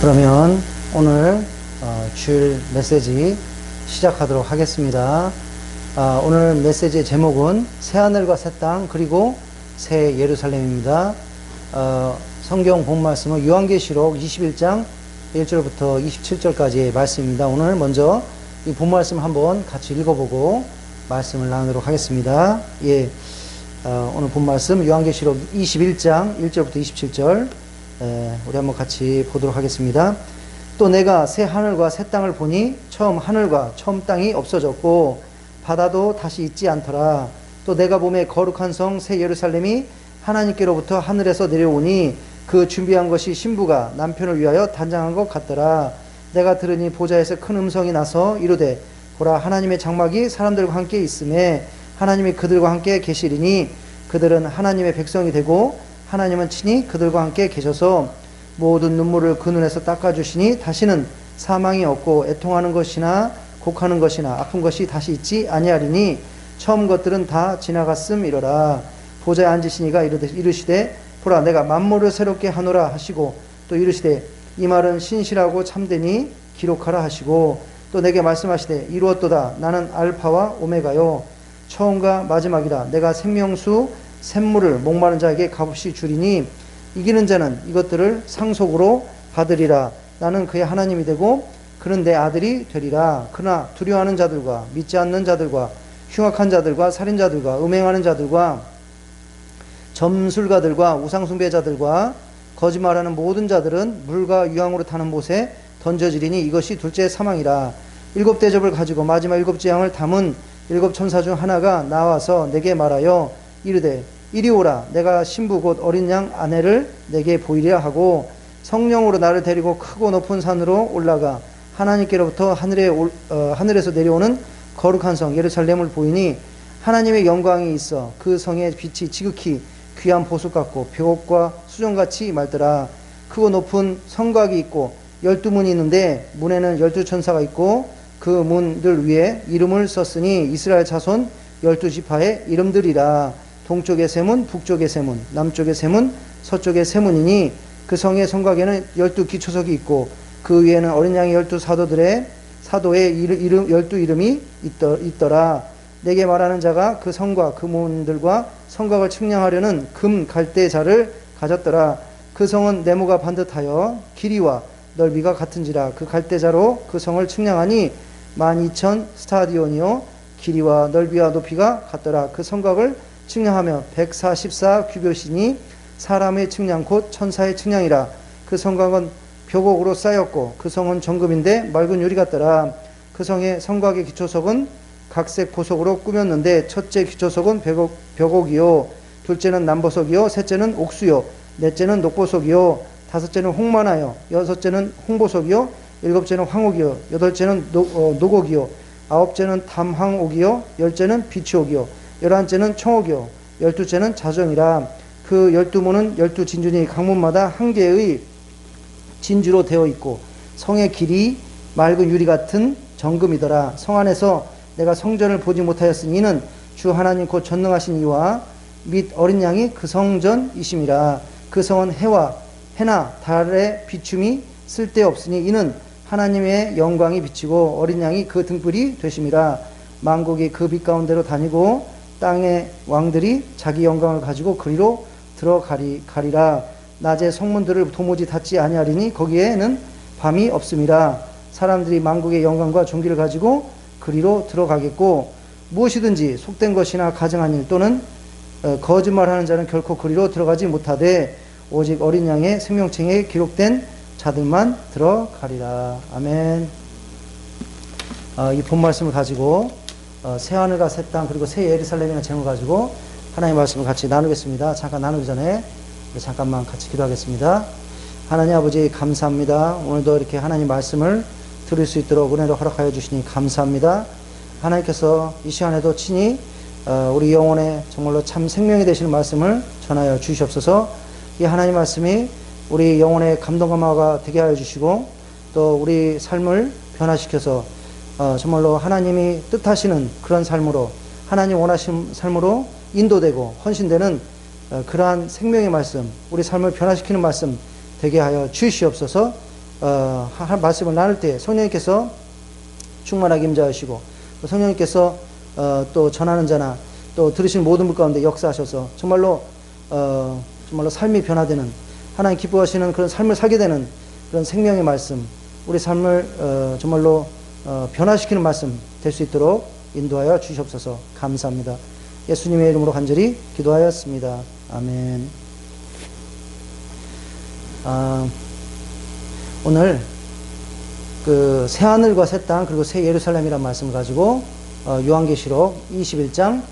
그러면 오늘 주일 메시지 시작하도록 하겠습니다. 오늘 메시지의 제목은 새하늘과 새 땅 그리고 새 예루살렘입니다. 성경 본 말씀은 요한계시록 21장 1절부터 27절까지의 말씀입니다. 오늘 먼저 이 본 말씀 한번 같이 읽어보고 말씀을 나누도록 하겠습니다. 오늘 본 말씀 요한계시록 21장 1절부터 27절 우리 한번 같이 보도록 하겠습니다. 또 내가 새 하늘과 새 땅을 보니 처음 하늘과 처음 땅이 없어졌고 바다도 다시 있지 않더라. 또 내가 보매 거룩한 성 새 예루살렘이 하나님께로부터 하늘에서 내려오니 그 준비한 것이 신부가 남편을 위하여 단장한 것 같더라. 내가 들으니 보좌에서 큰 음성이 나서 이르되 보라, 하나님의 장막이 사람들과 함께 있음에 하나님이 그들과 함께 계시리니 그들은 하나님의 백성이 되고 하나님은 친히 그들과 함께 계셔서 모든 눈물을 그 눈에서 닦아주시니 다시는 사망이 없고 애통하는 것이나 곡하는 것이나 아픈 것이 다시 있지 아니하리니 처음 것들은 다 지나갔음이로라. 보좌에 앉으시니가 이르시되 보라, 내가 만물을 새롭게 하노라 하시고 또 이르시되 이 말은 신실하고 참되니 기록하라 하시고 또 내게 말씀하시되 이루었도다. 나는 알파와 오메가요 처음과 마지막이라. 내가 생명수 샘물을 목마른 자에게 값없이 주리니 이기는 자는 이것들을 상속으로 받으리라. 나는 그의 하나님이 되고 그는 내 아들이 되리라. 그러나 두려워하는 자들과 믿지 않는 자들과 흉악한 자들과 살인자들과 음행하는 자들과 점술가들과 우상숭배자들과 거짓말하는 모든 자들은 물과 유황으로 타는 못에 던져지리니 이것이 둘째 사망이라. 일곱 대접을 가지고 마지막 일곱 재앙을 담은 일곱 천사 중 하나가 나와서 내게 말하여 이르되 이리 오라. 내가 신부 곧 어린 양 아내를 내게 보이리라 하고 성령으로 나를 데리고 크고 높은 산으로 올라가 하나님께로부터 하늘에서 내려오는 거룩한 성 예루살렘을 보이니 하나님의 영광이 있어 그 성의 빛이 지극히 귀한 보석 같고 벽옥과 수정같이 맑더라. 크고 높은 성곽이 있고 12문이 있는데 문에는 12천사가 있고 그 문들 위에 이름을 썼으니 이스라엘 자손 12지파의 이름들이라. 동쪽의 세문, 북쪽의 세문, 남쪽의 세문, 서쪽의 세문이니 그 성의 성곽에는 12기초석이 있고 그 위에는 어린 양의 12사도의 12이름이 있더라. 내게 말하는 자가 그 성과 그 문들과 성곽을 측량하려는 금 갈대자를 가졌더라. 그 성은 네모가 반듯하여 길이와 넓이가 같은지라. 그 갈대자로 그 성을 측량하니 12,000 스타디온이요 길이와 넓이와 높이가 같더라. 그 성곽을 측량하며 144 규빗이니 사람의 측량 곧 천사의 측량이라. 그 성곽은 벽옥으로 쌓였고 그 성은 정금인데 맑은 유리 같더라. 그 성의 성곽의 기초석은 각색 보석으로 꾸몄는데 첫째 기초석은 벽옥이요 둘째는 남보석이요 셋째는 옥수요 넷째는 녹보석이요 다섯째는 홍만화요 여섯째는 홍보석이요 일곱째는 황옥이요 여덟째는 녹옥이요 아홉째는 담황옥이요 열째는 비치옥이요 열한째는 청옥이요 열두째는 자정이라. 그 12문은 12진주니 각문마다 한 개의 진주로 되어 있고 성의 길이 맑은 유리 같은 정금이더라. 성 안에서 내가 성전을 보지 못하였으니 이는 주 하나님 곧 전능하신 이와 및 어린 양이 그 성전이심이라. 그 성은 해나 달의 비춤이 쓸데없으니 이는 하나님의 영광이 비치고 어린 양이 그 등불이 되심이라. 만국이 그 빛 가운데로 다니고 땅의 왕들이 자기 영광을 가지고 그리로 들어가리라. 낮에 성문들을 도무지 닫지 아니하리니 거기에는 밤이 없음이라. 사람들이 만국의 영광과 존귀를 가지고 그리로 들어가겠고 무엇이든지 속된 것이나 가증한 일 또는 거짓말하는 자는 결코 그리로 들어가지 못하되 오직 어린 양의 생명책에 기록된 자들만 들어가리라. 아멘. 이 본 말씀을 가지고 새 하늘과 새 땅 그리고 새 예루살렘이라는 제목을 가지고 하나님의 말씀을 같이 나누겠습니다. 잠깐 나누기 전에 잠깐만 같이 기도하겠습니다. 하나님 아버지 감사합니다. 오늘도 이렇게 하나님 말씀을 들을 수 있도록 은혜로 허락하여 주시니 감사합니다. 하나님께서 이 시간에도 친히 우리 영혼에 정말로 참 생명이 되시는 말씀을 전하여 주시옵소서. 이 하나님 말씀이 우리 영혼의 감동감화가 되게 하여 주시고 또 우리 삶을 변화시켜서 정말로 하나님이 뜻하시는 그런 삶으로 하나님 원하시는 삶으로 인도되고 헌신되는 그러한 생명의 말씀, 우리 삶을 변화시키는 말씀 되게 하여 주시옵소서. 말씀을 나눌 때 성령님께서 충만하게 임재하시고 성령님께서 또 전하는 자나 또 들으시는 모든 분 가운데 역사하셔서 정말로 삶이 변화되는 하나님 기뻐하시는 그런 삶을 살게 되는 그런 생명의 말씀, 우리 삶을 정말로 변화시키는 말씀 될 수 있도록 인도하여 주시옵소서. 감사합니다. 예수님의 이름으로 간절히 기도하였습니다. 아멘. 오늘 그 새 하늘과 새 땅 그리고 새 예루살렘이라는 말씀을 가지고 요한계시록 21장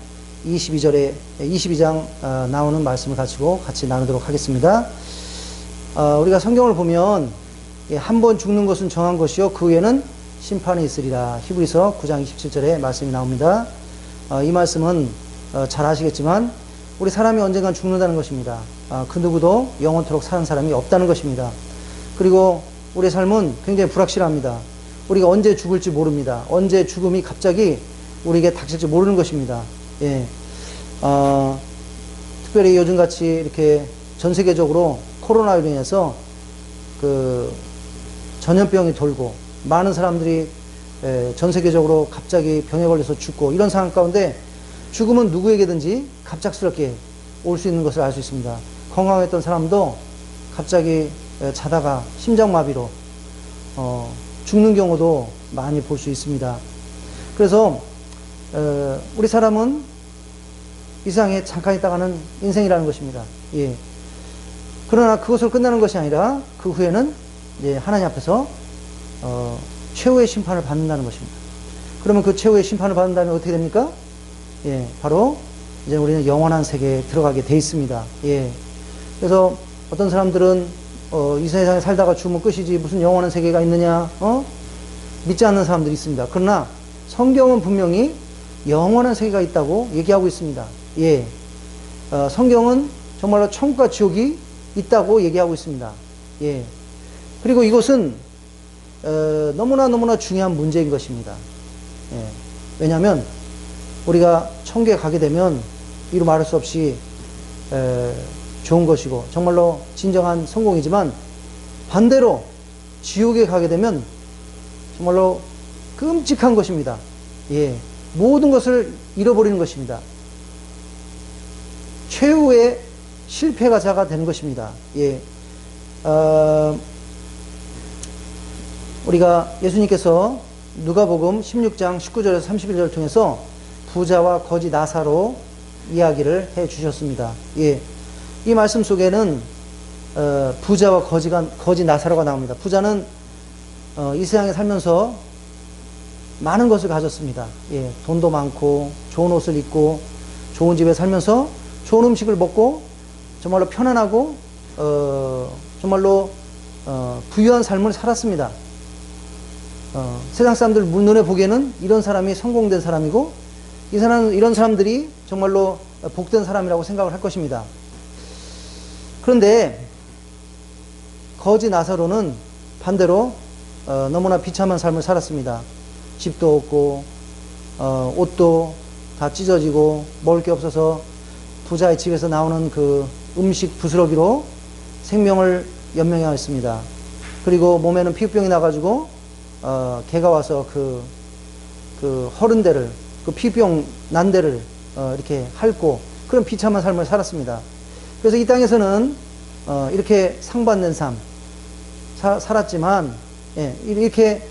22장 나오는 말씀을 가지고 같이 나누도록 하겠습니다. 우리가 성경을 보면 한 번 죽는 것은 정한 것이요 그 후에는 심판이 있으리라. 히브리서 9장 27절에 말씀이 나옵니다. 이 말씀은 잘 아시겠지만 우리 사람이 언젠간 죽는다는 것입니다. 그 누구도 영원토록 사는 사람이 없다는 것입니다. 그리고 우리의 삶은 굉장히 불확실합니다. 우리가 언제 죽을지 모릅니다. 언제 죽음이 갑자기 우리에게 닥칠지 모르는 것입니다. 예. 특별히 요즘같이 이렇게 전 세계적으로 코로나로 인해서 그 전염병이 돌고 많은 사람들이 전 세계적으로 갑자기 병에 걸려서 죽고 이런 상황 가운데 죽음은 누구에게든지 갑작스럽게 올 수 있는 것을 알 수 있습니다. 건강했던 사람도 갑자기 자다가 심장마비로 죽는 경우도 많이 볼 수 있습니다. 그래서 우리 사람은 이 세상에 잠깐 있다가는 인생이라는 것입니다. 예. 그러나 그것으로 끝나는 것이 아니라 그 후에는 이제 하나님 앞에서 최후의 심판을 받는다는 것입니다. 그러면 그 최후의 심판을 받은 다음에 어떻게 됩니까? 예, 바로 이제 우리는 영원한 세계에 들어가게 돼 있습니다. 예. 그래서 어떤 사람들은 이 세상에 살다가 죽으면 끝이지 무슨 영원한 세계가 있느냐? 믿지 않는 사람들이 있습니다. 그러나 성경은 분명히 영원한 세계가 있다고 얘기하고 있습니다. 예. 성경은 정말로 천국과 지옥이 있다고 얘기하고 있습니다. 예. 그리고 이것은 너무나 중요한 문제인 것입니다. 예. 왜냐하면 우리가 천국에 가게 되면 이루 말할 수 없이 좋은 것이고 정말로 진정한 성공이지만 반대로 지옥에 가게 되면 정말로 끔찍한 것입니다. 예. 모든 것을 잃어버리는 것입니다. 최후의 실패가자가 되는 것입니다. 예. 우리가 예수님께서 누가복음 16장 19절에서 31절을 통해서 부자와 거지 나사로 이야기를 해 주셨습니다. 예. 이 말씀 속에는 부자와 거지 나사로가 나옵니다. 부자는 이 세상에 살면서 많은 것을 가졌습니다. 예. 돈도 많고 좋은 옷을 입고 좋은 집에 살면서 좋은 음식을 먹고 정말로 편안하고 정말로 부유한 삶을 살았습니다. 세상 사람들 눈에 보기에는 이런 사람이 성공된 사람이고 이런 사람들이 정말로 복된 사람이라고 생각을 할 것입니다. 그런데 거지 나사로는 반대로 너무나 비참한 삶을 살았습니다. 집도 없고 옷도 다 찢어지고 먹을 게 없어서 부자의 집에서 나오는 그 음식 부스러기로 생명을 연명하였습니다. 그리고 몸에는 피부병이 나가지고 개가 와서 그 허른 데를 그 피부병 난 데를 이렇게 핥고 그런 비참한 삶을 살았습니다. 그래서 이 땅에서는 이렇게 상받는 삶 살았지만 이렇게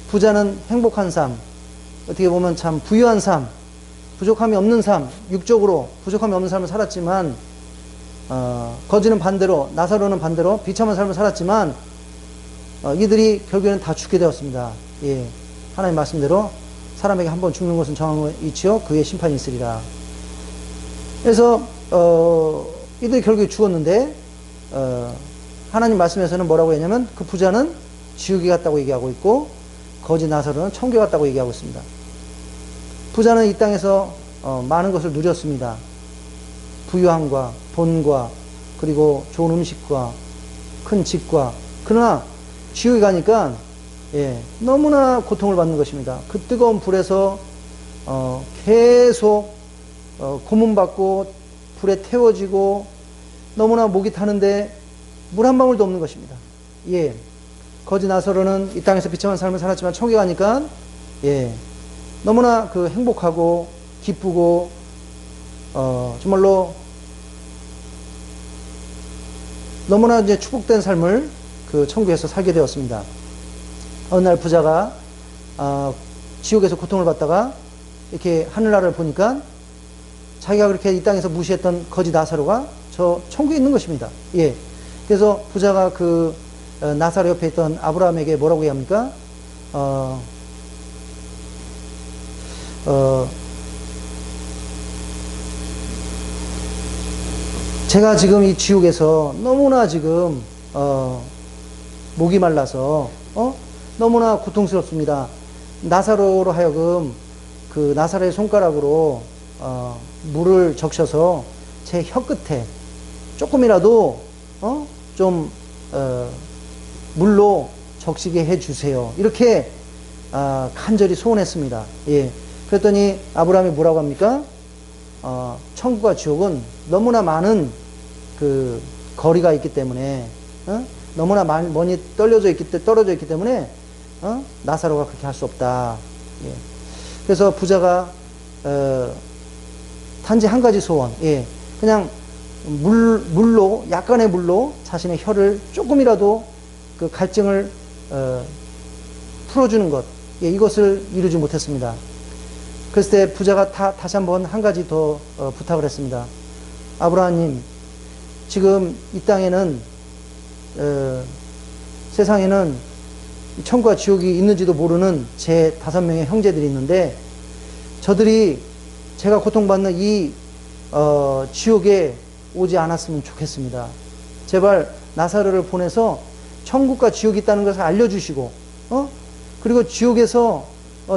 부자는 행복한 삶, 어떻게 보면 참 부유한 삶, 부족함이 없는 삶, 육적으로 부족함이 없는 삶을 살았지만 거지는 반대로, 나사로는 반대로 비참한 삶을 살았지만 이들이 결국에는 다 죽게 되었습니다. 예, 하나님 말씀대로 사람에게 한 번 죽는 것은 정한 이치요 그의 심판이 있으리라. 그래서 이들이 결국에 죽었는데 하나님 말씀에서는 뭐라고 했냐면 그 부자는 지옥에 갔다고 얘기하고 있고 거지 나사로는 천국에 갔다고 얘기하고 있습니다. 부자는 이 땅에서 많은 것을 누렸습니다. 부유함과 돈과 그리고 좋은 음식과 큰 집과. 그러나 지옥에 가니까 너무나 고통을 받는 것입니다. 그 뜨거운 불에서 계속 고문받고 불에 태워지고 너무나 목이 타는데 물 한 방울도 없는 것입니다. 예. 거지 나사로는 이 땅에서 비참한 삶을 살았지만 천국에 가니까 예, 너무나 그 행복하고 기쁘고 정말로 너무나 이제 축복된 삶을 그 천국에서 살게 되었습니다. 어느 날 부자가 지옥에서 고통을 받다가 이렇게 하늘나라를 보니까 자기가 그렇게 이 땅에서 무시했던 거지 나사로가 저 천국에 있는 것입니다. 예. 그래서 부자가 그 나사로 옆에 있던 아브라함에게 뭐라고 얘기합니까? 제가 지금 이 지옥에서 너무나 지금 목이 말라서 너무나 고통스럽습니다. 나사로로 하여금 그 나사로의 손가락으로 물을 적셔서 제 혀끝에 조금이라도 좀 물로 적시게 해주세요. 이렇게 간절히 소원했습니다. 예. 그랬더니 아브라함이 뭐라고 합니까? 천국과 지옥은 너무나 많은 그 거리가 있기 때문에 너무나 멀리 떨어져 있기 때문에 나사로가 그렇게 할 수 없다. 예. 그래서 부자가 단지 한 가지 소원, 예. 그냥 물로 약간의 물로 자신의 혀를 조금이라도 그 갈증을 풀어주는 것, 예, 이것을 이루지 못했습니다. 그랬을 때 부자가 다시 한번 한 가지 더 부탁을 했습니다. 아브라함님, 지금 이 땅에는 세상에는 천국과 지옥이 있는지도 모르는 제 5명의 형제들이 있는데 저들이 제가 고통받는 이 지옥에 오지 않았으면 좋겠습니다. 제발 나사로를 보내서 천국과 지옥이 있다는 것을 알려주시고 그리고 지옥에서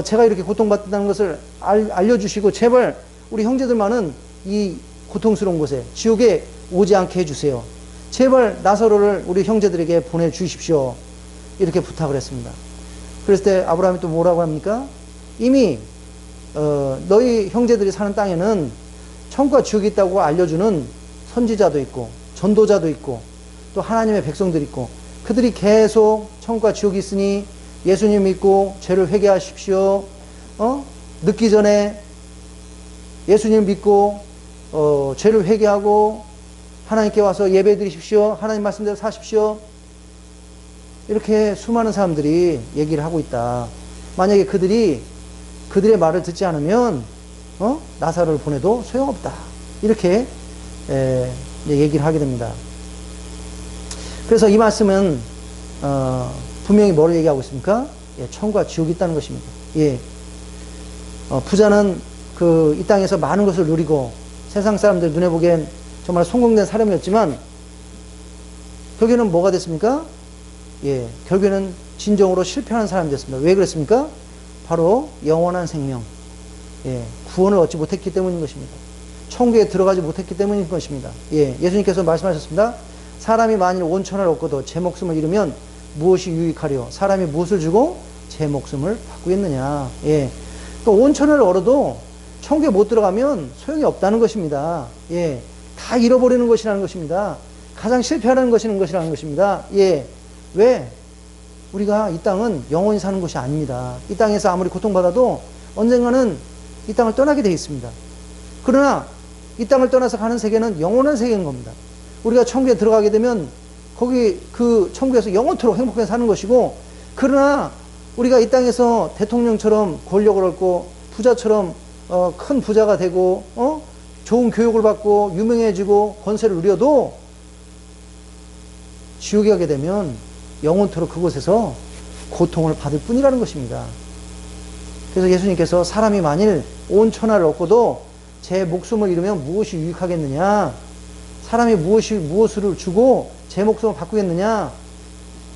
제가 이렇게 고통받는다는 것을 알려주시고 제발 우리 형제들만은 이 고통스러운 곳에 지옥에 오지 않게 해주세요. 제발 나사로를 우리 형제들에게 보내주십시오. 이렇게 부탁을 했습니다. 그랬을 때 아브라함이 또 뭐라고 합니까? 이미 너희 형제들이 사는 땅에는 천국과 지옥이 있다고 알려주는 선지자도 있고 전도자도 있고 또 하나님의 백성들이 있고 그들이 계속 천국과 지옥이 있으니 예수님 믿고 죄를 회개하십시오. 늦기 전에 예수님 믿고 죄를 회개하고 하나님께 와서 예배 드리십시오. 하나님 말씀대로 사십시오. 이렇게 수많은 사람들이 얘기를 하고 있다. 만약에 그들의 말을 듣지 않으면 나사로를 보내도 소용없다. 이렇게 얘기를 하게 됩니다. 그래서 이 말씀은 분명히 뭐를 얘기하고 있습니까? 예, 천국과 지옥이 있다는 것입니다. 예. 부자는 이 땅에서 많은 것을 누리고 세상 사람들 눈에 보기엔 정말 성공된 사람이었지만 결국에는 뭐가 됐습니까? 예, 결국에는 진정으로 실패하는 사람이 됐습니다. 왜 그랬습니까? 바로 영원한 생명, 예, 구원을 얻지 못했기 때문인 것입니다. 천국에 들어가지 못했기 때문인 것입니다. 예, 예수님께서 말씀하셨습니다. 사람이 만일 온 천하를 얻고도 제 목숨을 잃으면 무엇이 유익하리요? 사람이 무엇을 주고 제 목숨을 바꾸겠느냐? 예, 또 온 천하를 얻어도 천국에 못 들어가면 소용이 없다는 것입니다. 예, 다 잃어버리는 것이라는 것입니다. 가장 실패하는 것이라는 것입니다. 예, 왜? 우리가 이 땅은 영원히 사는 곳이 아닙니다. 이 땅에서 아무리 고통받아도 언젠가는 이 땅을 떠나게 되어 있습니다. 그러나 이 땅을 떠나서 가는 세계는 영원한 세계인 겁니다. 우리가 천국에 들어가게 되면 거기 그 천국에서 영원토록 행복하게 사는 것이고, 그러나 우리가 이 땅에서 대통령처럼 권력을 얻고 부자처럼 큰 부자가 되고 좋은 교육을 받고 유명해지고 권세를 누려도 지옥에 가게 되면 영원토록 그곳에서 고통을 받을 뿐이라는 것입니다. 그래서 예수님께서 사람이 만일 온 천하를 얻고도 제 목숨을 잃으면 무엇이 유익하겠느냐? 사람이 무엇을 주고 제 목숨을 바꾸겠느냐?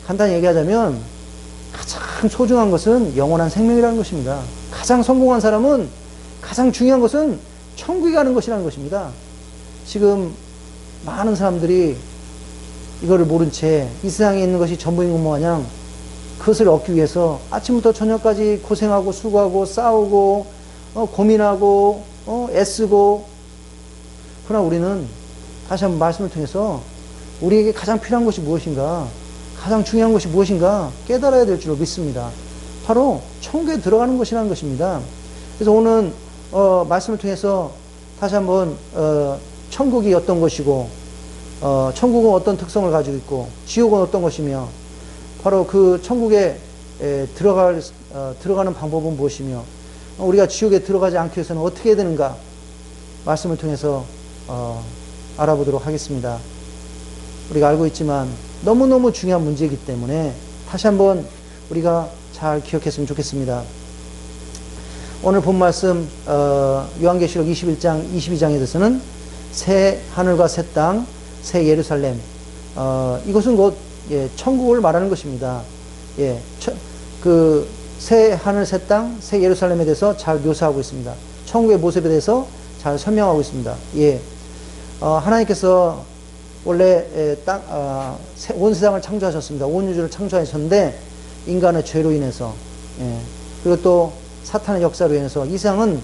간단히 얘기하자면 가장 소중한 것은 영원한 생명이라는 것입니다. 가장 성공한 사람은 가장 중요한 것은 천국에 가는 것이라는 것입니다. 지금 많은 사람들이 이거를 모른 채 이 세상에 있는 것이 전부인 것 마냥 그것을 얻기 위해서 아침부터 저녁까지 고생하고 수고하고 싸우고 고민하고 애쓰고, 그러나 우리는 다시 한번 말씀을 통해서 우리에게 가장 필요한 것이 무엇인가? 가장 중요한 것이 무엇인가 깨달아야 될 줄로 믿습니다. 바로 천국에 들어가는 것이라는 것입니다. 그래서 오늘 말씀을 통해서 다시 한번 천국이 어떤 것이고 천국은 어떤 특성을 가지고 있고 지옥은 어떤 것이며 바로 그 천국에 들어가는 방법은 무엇이며 우리가 지옥에 들어가지 않기 위해서는 어떻게 해야 되는가 말씀을 통해서 알아보도록 하겠습니다. 우리가 알고 있지만 너무너무 중요한 문제이기 때문에 다시 한번 우리가 잘 기억했으면 좋겠습니다. 오늘 본 말씀 요한계시록 21장 22장에 대해서는 새 하늘과 새 땅, 새 예루살렘 이것은 곧 천국을 말하는 것입니다. 그 새 하늘, 새 땅, 새 예루살렘에 대해서 잘 묘사하고 있습니다. 천국의 모습에 대해서 잘 설명하고 있습니다. 하나님께서 원래 온 세상을 창조하셨습니다. 온 우주를 창조하셨는데 인간의 죄로 인해서 그리고 또 사탄의 역사로 인해서 이 세상은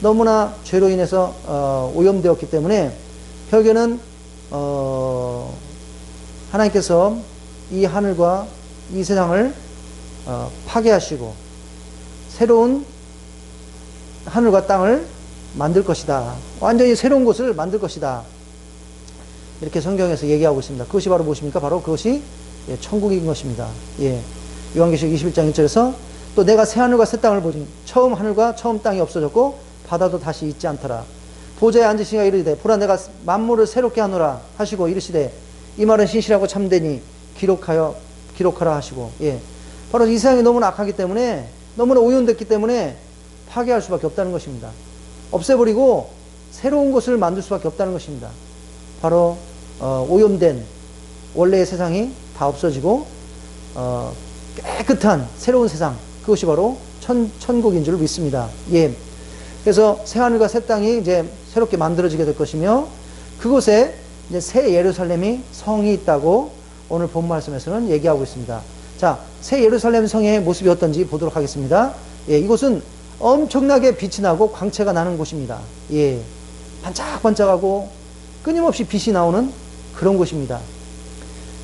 너무나 죄로 인해서 오염되었기 때문에 결국에는 하나님께서 이 하늘과 이 세상을 파괴하시고 새로운 하늘과 땅을 만들 것이다. 완전히 새로운 곳을 만들 것이다. 이렇게 성경에서 얘기하고 있습니다. 그것이 바로 무엇입니까? 바로 그것이 천국인 것입니다. 요한계시록 21장 1절에서 또 내가 새 하늘과 새 땅을 보니 처음 하늘과 처음 땅이 없어졌고 바다도 다시 있지 않더라. 보좌에 앉으시니가 이르되 보라 내가 만물을 새롭게 하노라 하시고 이르시되 이 말은 신실하고 참되니 기록하라 하시고 바로 이 세상이 너무나 악하기 때문에 너무나 오염됐기 때문에 파괴할 수밖에 없다는 것입니다. 없애버리고 새로운 것을 만들 수밖에 없다는 것입니다. 바로 오염된 원래의 세상이 다 없어지고 깨끗한 새로운 세상, 그것이 바로 천국인 줄 믿습니다. 그래서 새 하늘과 새 땅이 이제 새롭게 만들어지게 될 것이며 그곳에 이제 새 예루살렘이 성이 있다고 오늘 본 말씀에서는 얘기하고 있습니다. 자, 새 예루살렘 성의 모습이 어떤지 보도록 하겠습니다. 이곳은 엄청나게 빛이 나고 광채가 나는 곳입니다. 반짝반짝하고 끊임없이 빛이 나오는 그런 곳입니다.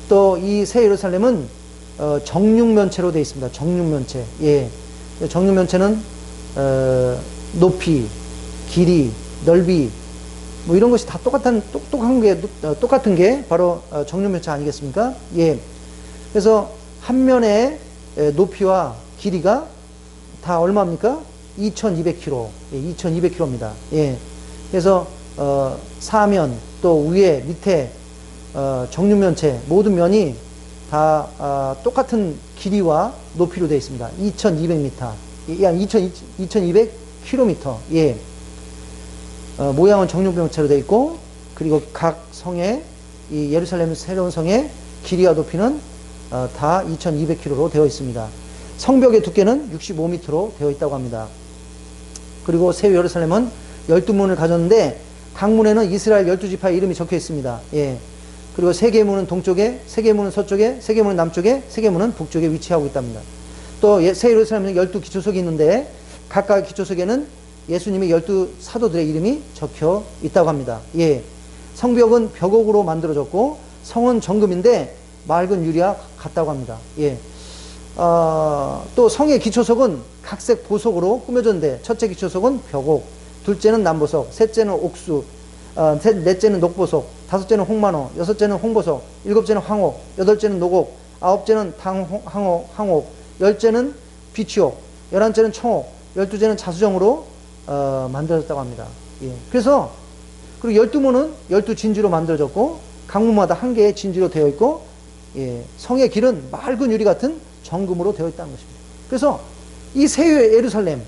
또 이 새 예루살렘은 정육면체로 되어 있습니다. 정육면체. 정육면체는 높이, 길이, 넓이 뭐 이런 것이 다 똑같은 게 바로 정육면체 아니겠습니까? 그래서 한 면의 높이와 길이가 다 얼마입니까? 2200km. 2200km입니다. 그래서 사면 또 위에 밑에 정육면체 모든 면이 다 똑같은 길이와 높이로 되어 있습니다. 2200m, 약 2200km. 모양은 정육면체로 되어 있고 그리고 각 성의 이 예루살렘 새로운 성의 길이와 높이는 다 2200km로 되어 있습니다. 성벽의 두께는 65m로 되어 있다고 합니다. 그리고 새 예루살렘은 12문을 가졌는데 각 문에는 이스라엘 12지파의 이름이 적혀 있습니다. 그리고 세 개의 문은 동쪽에, 세 개의 문은 서쪽에, 세 개의 문은 남쪽에, 세 개의 문은 북쪽에 위치하고 있답니다. 또 새 예루살렘에는 12기초석이 있는데 각각 기초석에는 예수님의 12사도들의 이름이 적혀 있다고 합니다. 성벽은 벽옥으로 만들어졌고 성은 정금인데 맑은 유리와 같다고 합니다. 또 성의 기초석은 각색 보석으로 꾸며졌는데 첫째 기초석은 벽옥, 둘째는 남보석, 셋째는 옥수, 넷째는 녹보석, 다섯째는 홍만호, 여섯째는 홍보석, 일곱째는 황옥, 여덟째는 녹옥, 아홉째는 항옥, 열째는 비치옥, 열한째는 청옥, 열두째는 자수정으로 만들어졌다고 합니다. 그래서 그리고 12문은 12진주로 만들어졌고 각 문마다 한 개의 진주로 되어 있고 성의 길은 맑은 유리 같은 정금으로 되어 있다는 것입니다. 그래서 이 새 예루살렘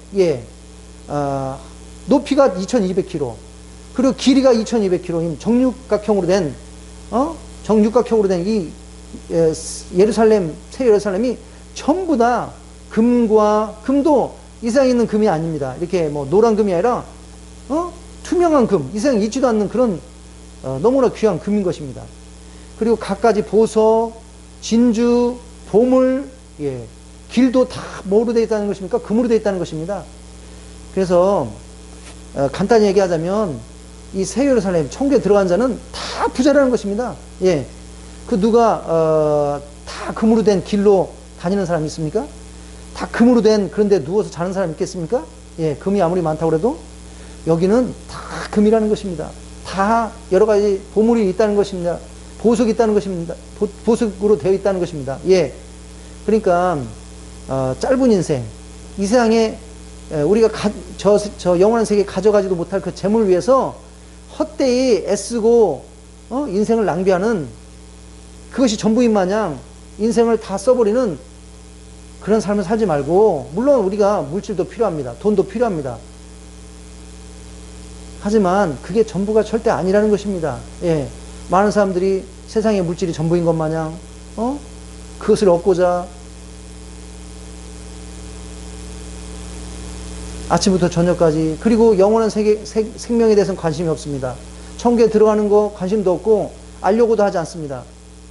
높이가 2200km 그리고 길이가 2200km인 정육각형으로 된 이 예루살렘 새 예루살렘이 전부 다 금도 이 세상에 있는 금이 아닙니다. 이렇게 뭐 노란 금이 아니라 투명한 금, 이 세상에 있지도 않는 그런 너무나 귀한 금인 것입니다. 그리고 갖가지 보석, 진주, 보물, 길도 다 뭐로 되어 있다는 것입니까? 금으로 되어 있다는 것입니다. 그래서 간단히 얘기하자면 이 새 예루살렘 천국에 들어간 자는 다 부자라는 것입니다. 그 누가 다 다 금으로 된 길로 다니는 사람이 있습니까? 다 금으로 된 그런데 누워서 자는 사람이 있겠습니까? 예, 금이 아무리 많다고 해도 여기는 다 금이라는 것입니다. 다 여러 가지 보물이 있다는 것입니다. 보석이 있다는 것입니다. 보석으로 되어 있다는 것입니다. 예. 그러니까 짧은 인생, 이 세상에 우리가 저 영원한 세계에 가져가지도 못할 그 재물을 위해서 헛되이 애쓰고 인생을 낭비하는, 그것이 전부인 마냥 인생을 다 써버리는 그런 삶을 살지 말고, 물론 우리가 물질도 필요합니다. 돈도 필요합니다. 하지만 그게 전부가 절대 아니라는 것입니다. 예. 많은 사람들이 세상의 물질이 전부인 것 마냥 그것을 얻고자 아침부터 저녁까지, 그리고 영원한 생명에 대해서는 관심이 없습니다. 천국에 들어가는 거 관심도 없고 알려고도 하지 않습니다.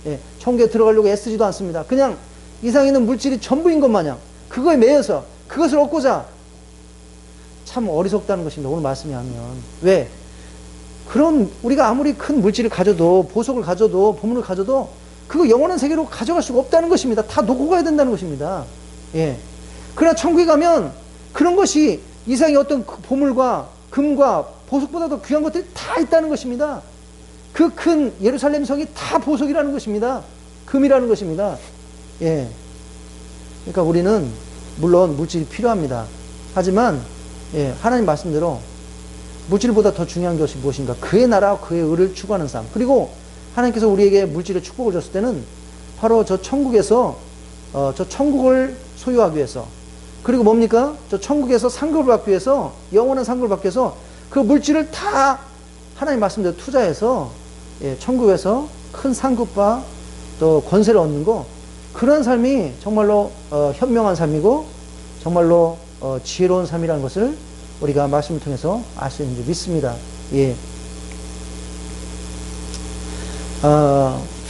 예, 천국에 들어가려고 애쓰지도 않습니다. 그냥 이 세상에 있는 물질이 전부인 것 마냥 그거에 매여서 그것을 얻고자, 참 어리석다는 것입니다. 오늘 말씀이 하면. 왜? 그런 우리가 아무리 큰 물질을 가져도, 보석을 가져도, 보물을 가져도 그거 영원한 세계로 가져갈 수가 없다는 것입니다. 다 놓고 가야 된다는 것입니다. 예. 그러나 천국에 가면 그런 것이 이 세상의 어떤 보물과 금과 보석보다도 귀한 것들이 다 있다는 것입니다. 그 큰 예루살렘 성이 다 보석이라는 것입니다. 금이라는 것입니다. 예. 그러니까 우리는 물론 물질이 필요합니다. 하지만 예, 하나님 말씀대로 물질보다 더 중요한 것이 무엇인가? 그의 나라와 그의 의를 추구하는 삶. 그리고 하나님께서 우리에게 물질의 축복을 줬을 때는 바로 저 천국에서 저 천국을 소유하기 위해서, 그리고 뭡니까? 저 천국에서 상급을 받기 위해서, 영원한 상급을 받기 위해서 그 물질을 다 하나님 말씀대로 투자해서 예, 천국에서 큰 상급과 또 권세를 얻는 거, 그런 삶이 정말로 현명한 삶이고 정말로 지혜로운 삶이라는 것을 우리가 말씀을 통해서 알 수 있는 줄 믿습니다. 예.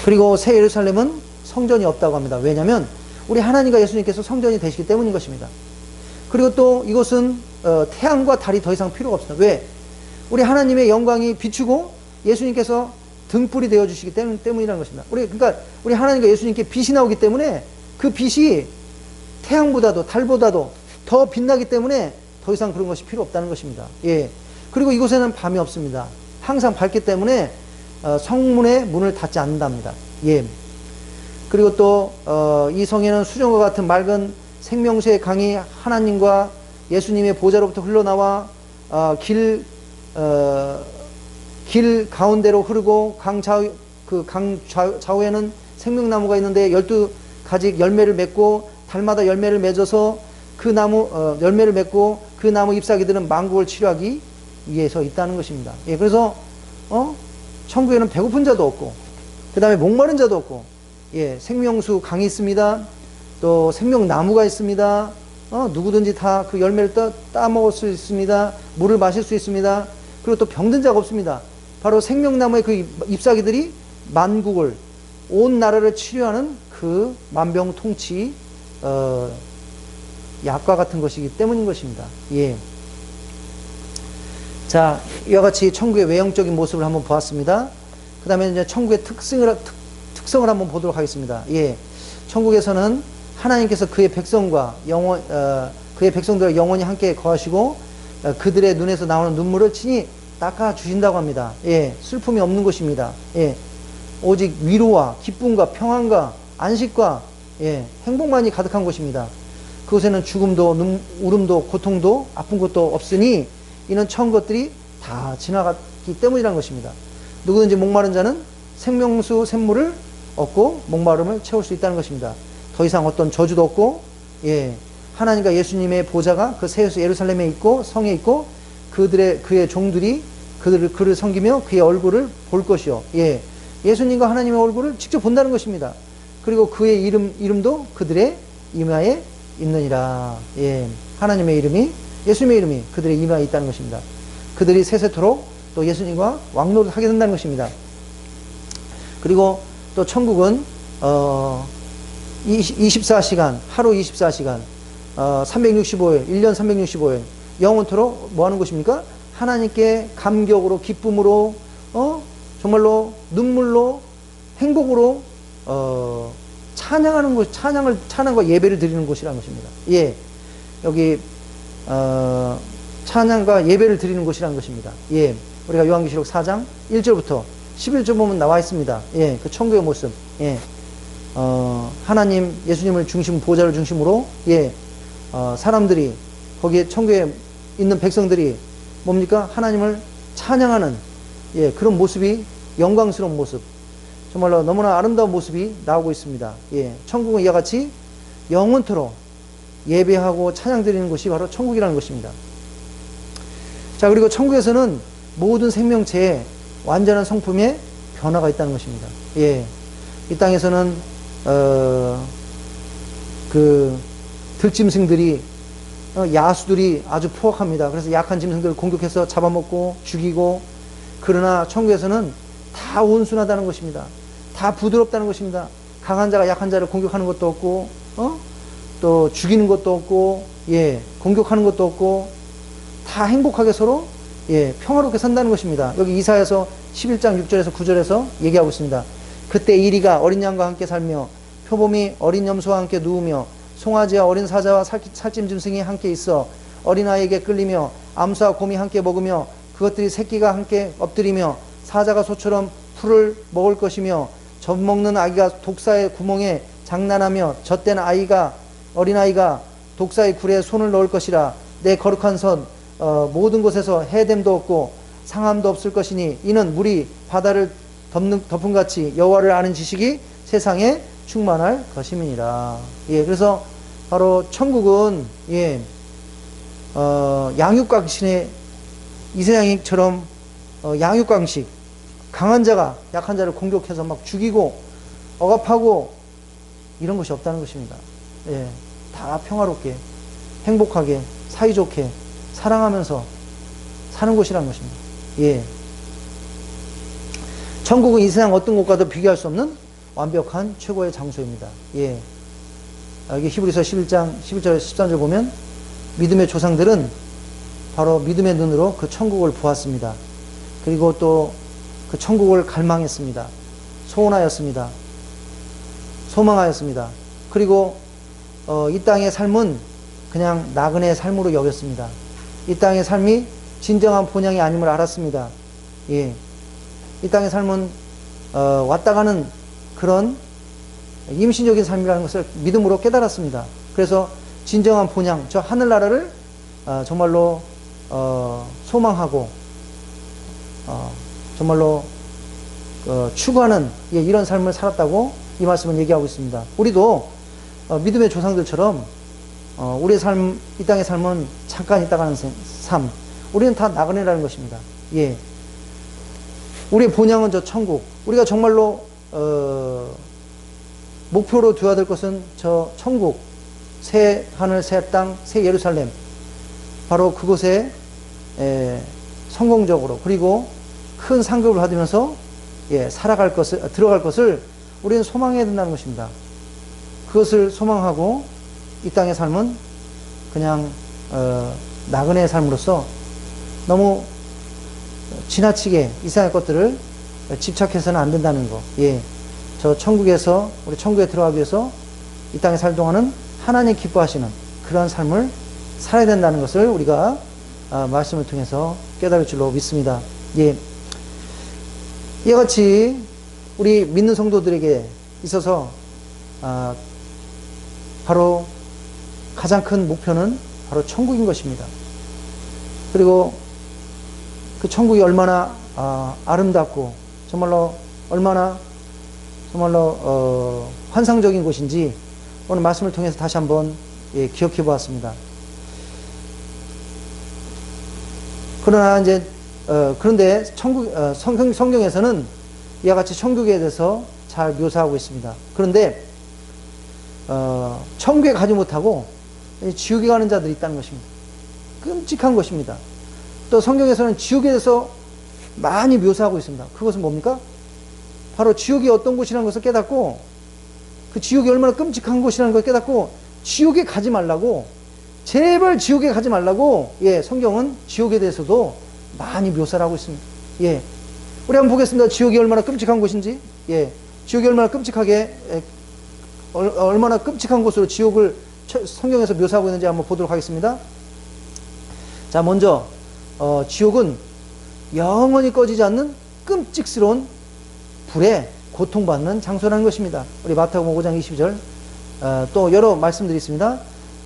그리고 새 예루살렘은 성전이 없다고 합니다. 왜냐하면 우리 하나님과 예수님께서 성전이 되시기 때문인 것입니다. 그리고 또 이것은 태양과 달이 더 이상 필요가 없습니다. 왜? 우리 하나님의 영광이 비추고 예수님께서 등불이 되어 주시기 때문이라는 것입니다. 그러니까 우리 하나님과 예수님께 빛이 나오기 때문에 그 빛이 태양보다도 달보다도 더 빛나기 때문에 더 이상 그런 것이 필요 없다는 것입니다. 예. 그리고 이곳에는 밤이 없습니다. 항상 밝기 때문에 성문의 문을 닫지 않는답니다. 예. 그리고 또 이 성에는 수정과 같은 맑은 생명수의 강이 하나님과 예수님의 보좌로부터 흘러나와 길 가운데로 흐르고 강 좌우에는 생명나무가 있는데 12가지 열매를 맺고 달마다 열매를 맺어서 그 나무 열매를 맺고 그 나무 잎사귀들은 만국을 치료하기 위해서 있다는 것입니다. 예, 그래서 천국에는 배고픈 자도 없고 그 다음에 목마른 자도 없고, 예, 생명수 강이 있습니다. 또 생명나무가 있습니다. 누구든지 다 그 열매를 따먹을 수 있습니다. 물을 마실 수 있습니다. 그리고 또 병든 자가 없습니다. 바로 생명나무의 그 잎사귀들이 만국을, 온 나라를 치료하는 그 만병통치 약과 같은 것이기 때문인 것입니다. 예. 자, 이와 같이 천국의 외형적인 모습을 한번 보았습니다. 그 다음에 이제 천국의 특성을 한번 보도록 하겠습니다. 예. 천국에서는 하나님께서 그의 백성과 그의 백성들과 영원히 함께 거하시고 그들의 눈에서 나오는 눈물을 친히 닦아 주신다고 합니다. 예. 슬픔이 없는 곳입니다. 예. 오직 위로와 기쁨과 평안과 안식과 예, 행복만이 가득한 곳입니다. 그곳에는 죽음도 울음도 고통도 아픈 것도 없으니 이는 처음 것들이 다 지나갔기 때문이라는 것입니다. 누구든지 목마른 자는 생명수 샘물을 얻고 목마름을 채울 수 있다는 것입니다. 더 이상 어떤 저주도 없고, 예, 하나님과 예수님의 보좌가 그 새 예루살렘에 있고 성에 있고 그의 종들이 그를 섬기며 그의 얼굴을 볼 것이요, 예, 예수님과 하나님의 얼굴을 직접 본다는 것입니다. 그리고 그의 이름도 그들의 이마에 있느니라. 예, 하나님의 이름이, 예수님의 이름이 그들의 이마에 있다는 것입니다. 그들이 세세토록 또 예수님과 왕노를 하게 된다는 것입니다. 그리고 또 천국은 24시간, 하루 24시간, 365일, 1년 365일 영원토록 뭐 하는 곳입니까? 하나님께 감격으로, 기쁨으로, 정말로 눈물로, 행복으로 찬양하는 곳, 찬양과 예배를 드리는 곳이라는 것입니다. 예. 여기, 찬양과 예배를 드리는 곳이라는 것입니다. 예. 우리가 요한계시록 4장 1절부터 11절 보면 나와 있습니다. 예. 그 천국의 모습. 예. 하나님, 예수님을 보좌를 중심으로, 예. 사람들이, 거기에 천국에 있는 백성들이 뭡니까? 하나님을 찬양하는, 예. 그런 모습이 영광스러운 모습. 정말로 너무나 아름다운 모습이 나오고 있습니다. 예. 천국은 이와 같이 영원토록 예배하고 찬양 드리는 곳이 바로 천국이라는 것입니다. 자, 그리고 천국에서는 모든 생명체에 완전한 성품의 변화가 있다는 것입니다. 예. 이 땅에서는, 그, 들짐승들이, 야수들이 아주 포악합니다. 그래서 약한 짐승들을 공격해서 잡아먹고 죽이고, 그러나 천국에서는 다 온순하다는 것입니다. 다 부드럽다는 것입니다. 강한 자가 약한 자를 공격하는 것도 없고, 또 죽이는 것도 없고, 예, 공격하는 것도 없고, 다 행복하게 서로, 예, 평화롭게 산다는 것입니다. 여기 이사야서 11장 6절에서 9절에서 얘기하고 있습니다. 그때 이리가 어린 양과 함께 살며, 표범이 어린 염소와 함께 누우며, 송아지와 어린 사자와 살찜 짐승이 함께 있어 어린아이에게 끌리며, 암수와 곰이 함께 먹으며, 그것들이 새끼가 함께 엎드리며, 사자가 소처럼 풀을 먹을 것이며, 젖 먹는 아기가 독사의 구멍에 장난하며, 젖된 어린아이가 독사의 굴에 손을 넣을 것이라. 내 거룩한 선 모든 곳에서 해됨도 없고 상함도 없을 것이니, 이는 물이 바다를 덮음같이 여호와를 아는 지식이 세상에 충만할 것임이니라. 예, 그래서 바로 천국은, 예, 양육강신의 이세양처럼 양육강식, 강한 자가 약한 자를 공격해서 막 죽이고 억압하고 이런 것이 없다는 것입니다. 예, 다 평화롭게, 행복하게, 사이좋게 사랑하면서 사는 곳이라는 것입니다. 예. 천국은 이 세상 어떤 곳과도 비교할 수 없는 완벽한 최고의 장소입니다. 예. 여기 히브리서 11장 11절 13절 보면, 믿음의 조상들은 바로 믿음의 눈으로 그 천국을 보았습니다. 그리고 또 그 천국을 갈망했습니다. 소원하였습니다. 소망하였습니다. 그리고 이 땅의 삶은 그냥 나그네의 삶으로 여겼습니다. 이 땅의 삶이 진정한 본향이 아님을 알았습니다. 예. 이 땅의 삶은 왔다 가는 그런 임신적인 삶이라는 것을 믿음으로 깨달았습니다. 그래서 진정한 본향, 저 하늘나라를 정말로 소망하고 정말로 추구하는, 예, 이런 삶을 살았다고 이 말씀은 얘기하고 있습니다. 우리도 믿음의 조상들처럼 우리의 삶, 이 땅의 삶은 잠깐 있다 가는 삶, 우리는 다 나그네라는 것입니다. 예. 우리의 본향은 저 천국, 우리가 정말로 목표로 두어야 될 것은 저 천국, 새 하늘, 새 땅, 새 예루살렘, 바로 그곳에 성공적으로, 그리고 큰 상급을 받으면서, 예, 들어갈 것을 우리는 소망해야 된다는 것입니다. 그것을 소망하고 이 땅의 삶은 그냥 나그네의 삶으로서 너무 지나치게 이상한 것들을 집착해서는 안 된다는 거. 예, 저 천국에서, 우리 천국에 들어가기 위해서 이 땅에 살 동안은 하나님 기뻐하시는 그런 삶을 살아야 된다는 것을 우리가 말씀을 통해서 깨달을 줄로 믿습니다. 예. 이와 같이 우리 믿는 성도들에게 있어서 바로 가장 큰 목표는 바로 천국인 것입니다. 그리고 그 천국이 얼마나 아름답고 정말로 얼마나 정말로 환상적인 곳인지 오늘 말씀을 통해서 다시 한번, 예, 기억해 보았습니다. 그러나 이제 그런데 성경에서는 이와 같이 천국에 대해서 잘 묘사하고 있습니다. 그런데 천국에 가지 못하고 지옥에 가는 자들이 있다는 것입니다. 끔찍한 것입니다. 또 성경에서는 지옥에 대해서 많이 묘사하고 있습니다. 그것은 뭡니까? 바로 지옥이 어떤 곳이라는 것을 깨닫고, 그 지옥이 얼마나 끔찍한 곳이라는 것을 깨닫고, 지옥에 가지 말라고, 제발 지옥에 가지 말라고, 예, 성경은 지옥에 대해서도 많이 묘사를 하고 있습니다. 예. 우리 한번 보겠습니다. 지옥이 얼마나 끔찍한 곳인지. 예. 지옥이 얼마나 끔찍하게 얼마나 끔찍한 곳으로 지옥을 성경에서 묘사하고 있는지 한번 보도록 하겠습니다. 자, 먼저 지옥은 영원히 꺼지지 않는 끔찍스러운 불에 고통받는 장소라는 것입니다. 우리 마태복음 5장 20절 또 여러 말씀들이 있습니다.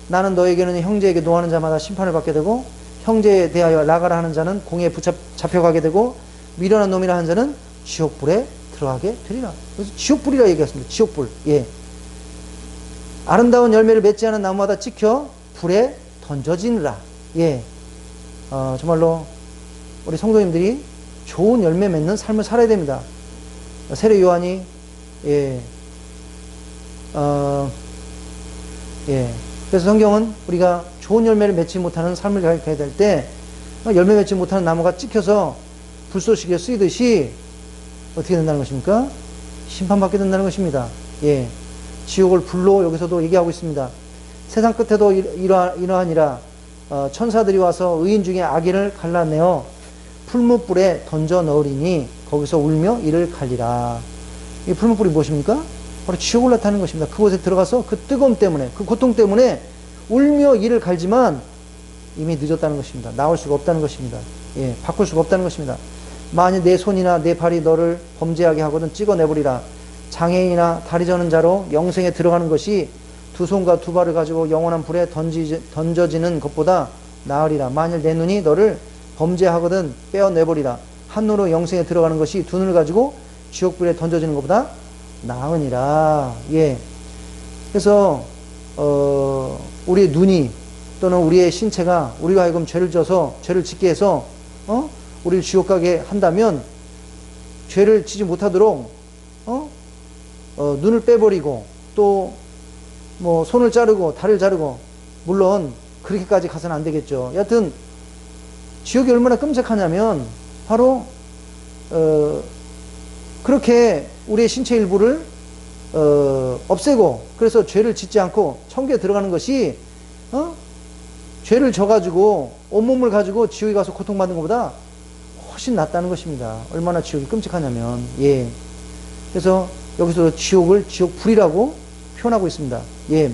나는 너에게는 형제에게 노하는 자마다 심판을 받게 되고 형제에 대하여 나가라 하는 자는 공에 잡혀가게 되고 미련한 놈이라 하는 자는 지옥불에 들어가게 되리라. 그래서 지옥불이라 얘기했습니다. 지옥불. 예. 아름다운 열매를 맺지 않은 나무마다 찍혀 불에 던져지느라. 예. 정말로 우리 성도님들이 좋은 열매 맺는 삶을 살아야 됩니다. 세례 요한이 예. 예. 그래서 성경은 우리가 좋은 열매를 맺지 못하는 삶을 가야 될 때 열매 맺지 못하는 나무가 찍혀서 불쏘시개에 쓰이듯이 어떻게 된다는 것입니까? 심판받게 된다는 것입니다. 예. 지옥을 불로 여기서도 얘기하고 있습니다. 세상 끝에도 이러하니라. 천사들이 와서 의인 중에 악인을 갈라내어 풀무불에 던져 넣으리니 거기서 울며 이를 갈리라. 이 풀무불이 무엇입니까? 바로 지옥을 나타내는 것입니다. 그곳에 들어가서 그 뜨거움 때문에, 그 고통 때문에 울며 이를 갈지만 이미 늦었다는 것입니다. 나올 수가 없다는 것입니다. 예, 바꿀 수가 없다는 것입니다. 만일 내 손이나 내 발이 너를 범죄하게 하거든 찍어내버리라. 장애인이나 다리 저는 자로 영생에 들어가는 것이 두 손과 두 발을 가지고 영원한 불에 던져지는 것보다 나으리라. 만일 내 눈이 너를 범죄하거든 빼어내버리라. 한 눈으로 영생에 들어가는 것이 두 눈을 가지고 지옥불에 던져지는 것보다 나으니라. 예. 그래서 우리의 눈이 또는 우리의 신체가 우리가 하여금 죄를 져서 죄를 짓게 해서 우리를 지옥 가게 한다면 죄를 지지 못하도록 눈을 빼버리고 또 뭐 손을 자르고 다리를 자르고, 물론 그렇게까지 가서는 안 되겠죠. 여하튼 지옥이 얼마나 끔찍하냐면 바로 그렇게 우리의 신체 일부를 없애고 그래서 죄를 짓지 않고 천국에 들어가는 것이 죄를 져가지고 온몸을 가지고 지옥에 가서 고통받는 것보다 훨씬 낫다는 것입니다. 얼마나 지옥이 끔찍하냐면. 예. 그래서 여기서 지옥을 지옥불이라고 표현하고 있습니다. 예.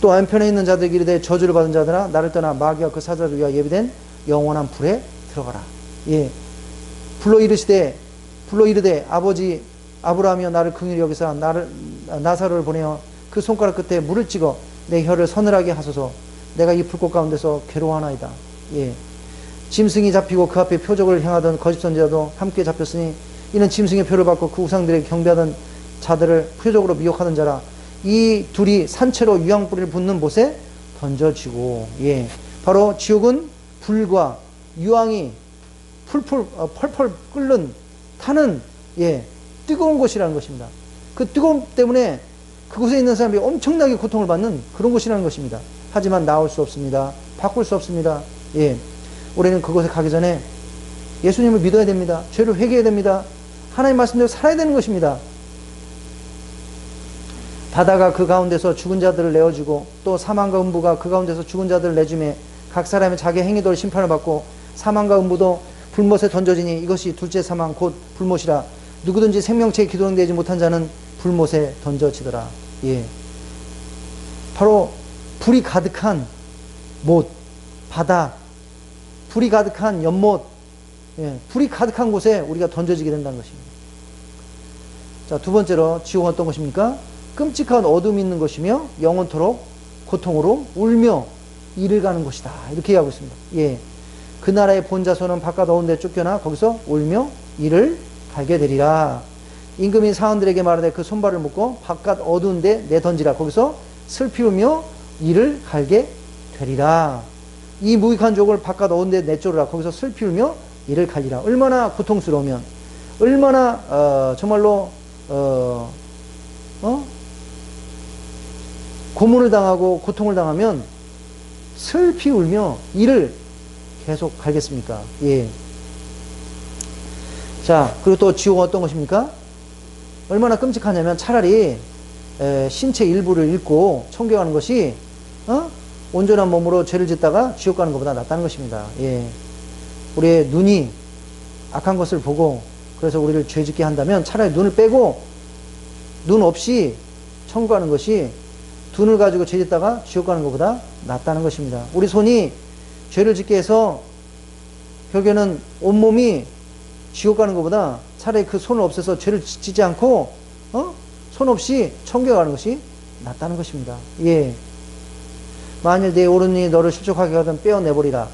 또 안편에 있는 자들에게 이르되 저주를 받은 자들아 나를 떠나 마귀와 그 사자를 위하여 예비된 영원한 불에 들어가라. 예. 불로 이르되 아버지 아브라함이여 나를 긍휼히 여기사 나사로를 보내어 그 손가락 끝에 물을 찍어 내 혀를 서늘하게 하소서. 내가 이 불꽃 가운데서 괴로워하나이다. 예. 짐승이 잡히고 그 앞에 표적을 행하던 거짓 선지자도 함께 잡혔으니 이는 짐승의 표를 받고 그 우상들에게 경배하던 자들을 표적으로 미혹하던 자라. 이 둘이 산채로 유황불을 붙는 못에 던져지고. 예. 바로 지옥은 불과 유황이 펄펄 끓는 타는 예, 뜨거운 곳이라는 것입니다. 그 뜨거움 때문에 그곳에 있는 사람이 엄청나게 고통을 받는 그런 곳이라는 것입니다. 하지만 나올 수 없습니다. 바꿀 수 없습니다. 예. 우리는 그곳에 가기 전에 예수님을 믿어야 됩니다. 죄를 회개해야 됩니다. 하나님 말씀대로 살아야 되는 것입니다. 바다가 그 가운데서 죽은 자들을 내어주고 또 사망과 음부가 그 가운데서 죽은 자들을 내주매 각 사람이 자기 행위대로 심판을 받고 사망과 음부도 불못에 던져지니 이것이 둘째 사망 곧 불못이라. 누구든지 생명체에 기동되지 못한 자는 불못에 던져지더라. 예. 바로 불이 가득한 못, 바다, 불이 가득한 연못, 예, 불이 가득한 곳에 우리가 던져지게 된다는 것입니다. 자, 두 번째로 지옥은 어떤 것입니까? 끔찍한 어둠이 있는 것이며 영원토록 고통으로 울며 이를 가는 것이다. 이렇게 얘기하고 있습니다. 예. 그 나라의 본자손은 바깥 어두운 데 쫓겨나 거기서 울며 이를 갈게 되리라. 임금이 사원들에게 말하되 그 손발을 묶고 바깥 어두운 데 내던지라. 거기서 슬피 울며 이를 갈게 되리라. 이 무익한 족을 바깥 어두운 데 내쫓으라. 거기서 슬피 울며 이를 갈리라. 얼마나 고통스러우면, 얼마나 정말로 고문을 당하고 고통을 당하면 슬피 울며 이를 계속 갈겠습니까? 예. 자, 그리고 또 지옥은 어떤 것입니까? 얼마나 끔찍하냐면 차라리 신체 일부를 잃고 천국에 가는 것이 온전한 몸으로 죄를 짓다가 지옥 가는 것보다 낫다는 것입니다. 예. 우리의 눈이 악한 것을 보고 그래서 우리를 죄 짓게 한다면 차라리 눈을 빼고 눈 없이 천국하는 것이 눈을 가지고 죄 짓다가 지옥 가는 것보다 낫다는 것입니다. 우리 손이 죄를 짓게 해서 결국에는 온몸이 지옥 가는 것보다 차라리 그 손을 없애서 죄를 짓지 않고 손 없이 천국에 가는 것이 낫다는 것입니다. 예. 만일 내 오른눈이 너를 실족하게 하든 빼어내버리라.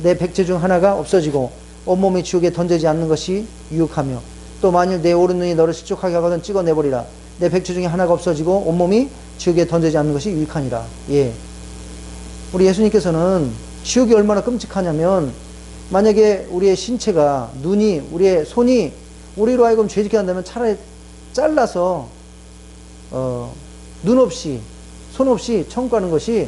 내 백제 중 하나가 없어지고 온몸이 지옥에 던지지 않는 것이 유익하며, 또 만일 내 오른눈이 너를 실족하게 하거든 찍어내버리라. 내 백제 중에 하나가 없어지고 온몸이 지옥에 던지지 않는 것이 유익하니라. 예. 우리 예수님께서는 지옥이 얼마나 끔찍하냐면, 만약에 우리의 신체가, 눈이, 우리의 손이 우리로 하여금 죄짓게 한다면 차라리 잘라서 눈 없이 손 없이 천국 가는 것이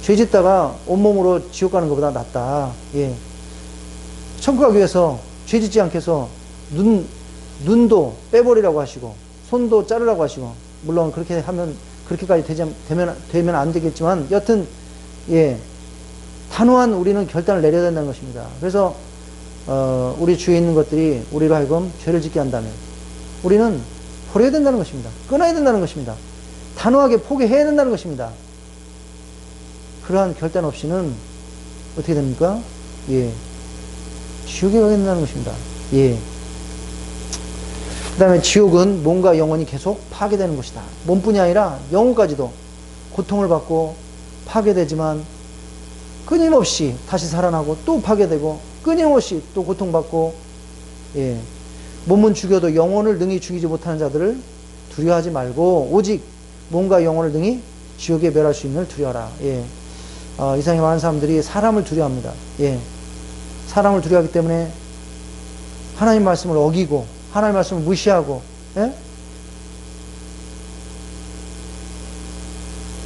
죄짓다가 온몸으로 지옥 가는 것보다 낫다. 예. 천국 가기 위해서 죄짓지 않게 해서 눈도 빼버리라고 하시고 손도 자르라고 하시고, 물론 그렇게 하면 그렇게까지 되면 안 되겠지만, 여튼 예, 단호한 우리는 결단을 내려야 된다는 것입니다. 그래서 우리 주위에 있는 것들이 우리로 하여금 죄를 짓게 한다면 우리는 버려야 된다는 것입니다. 끊어야 된다는 것입니다. 단호하게 포기해야 된다는 것입니다. 그러한 결단 없이는 어떻게 됩니까? 예, 지옥에 가게 된다는 것입니다. 예. 그 다음에 지옥은 몸과 영혼이 계속 파괴되는 것이다. 몸뿐이 아니라 영혼까지도 고통을 받고 파괴되지만 끊임없이 다시 살아나고 또 파괴되고 끊임없이 또 고통받고, 예. 몸은 죽여도 영혼을 능히 죽이지 못하는 자들을 두려워하지 말고 오직 몸과 영혼을 능히 지옥에 멸할 수 있는 을 두려워하라. 예. 이 세상에 많은 사람들이 사람을 두려워합니다. 예. 사람을 두려워하기 때문에 하나님 말씀을 어기고 하나님 말씀을 무시하고, 예?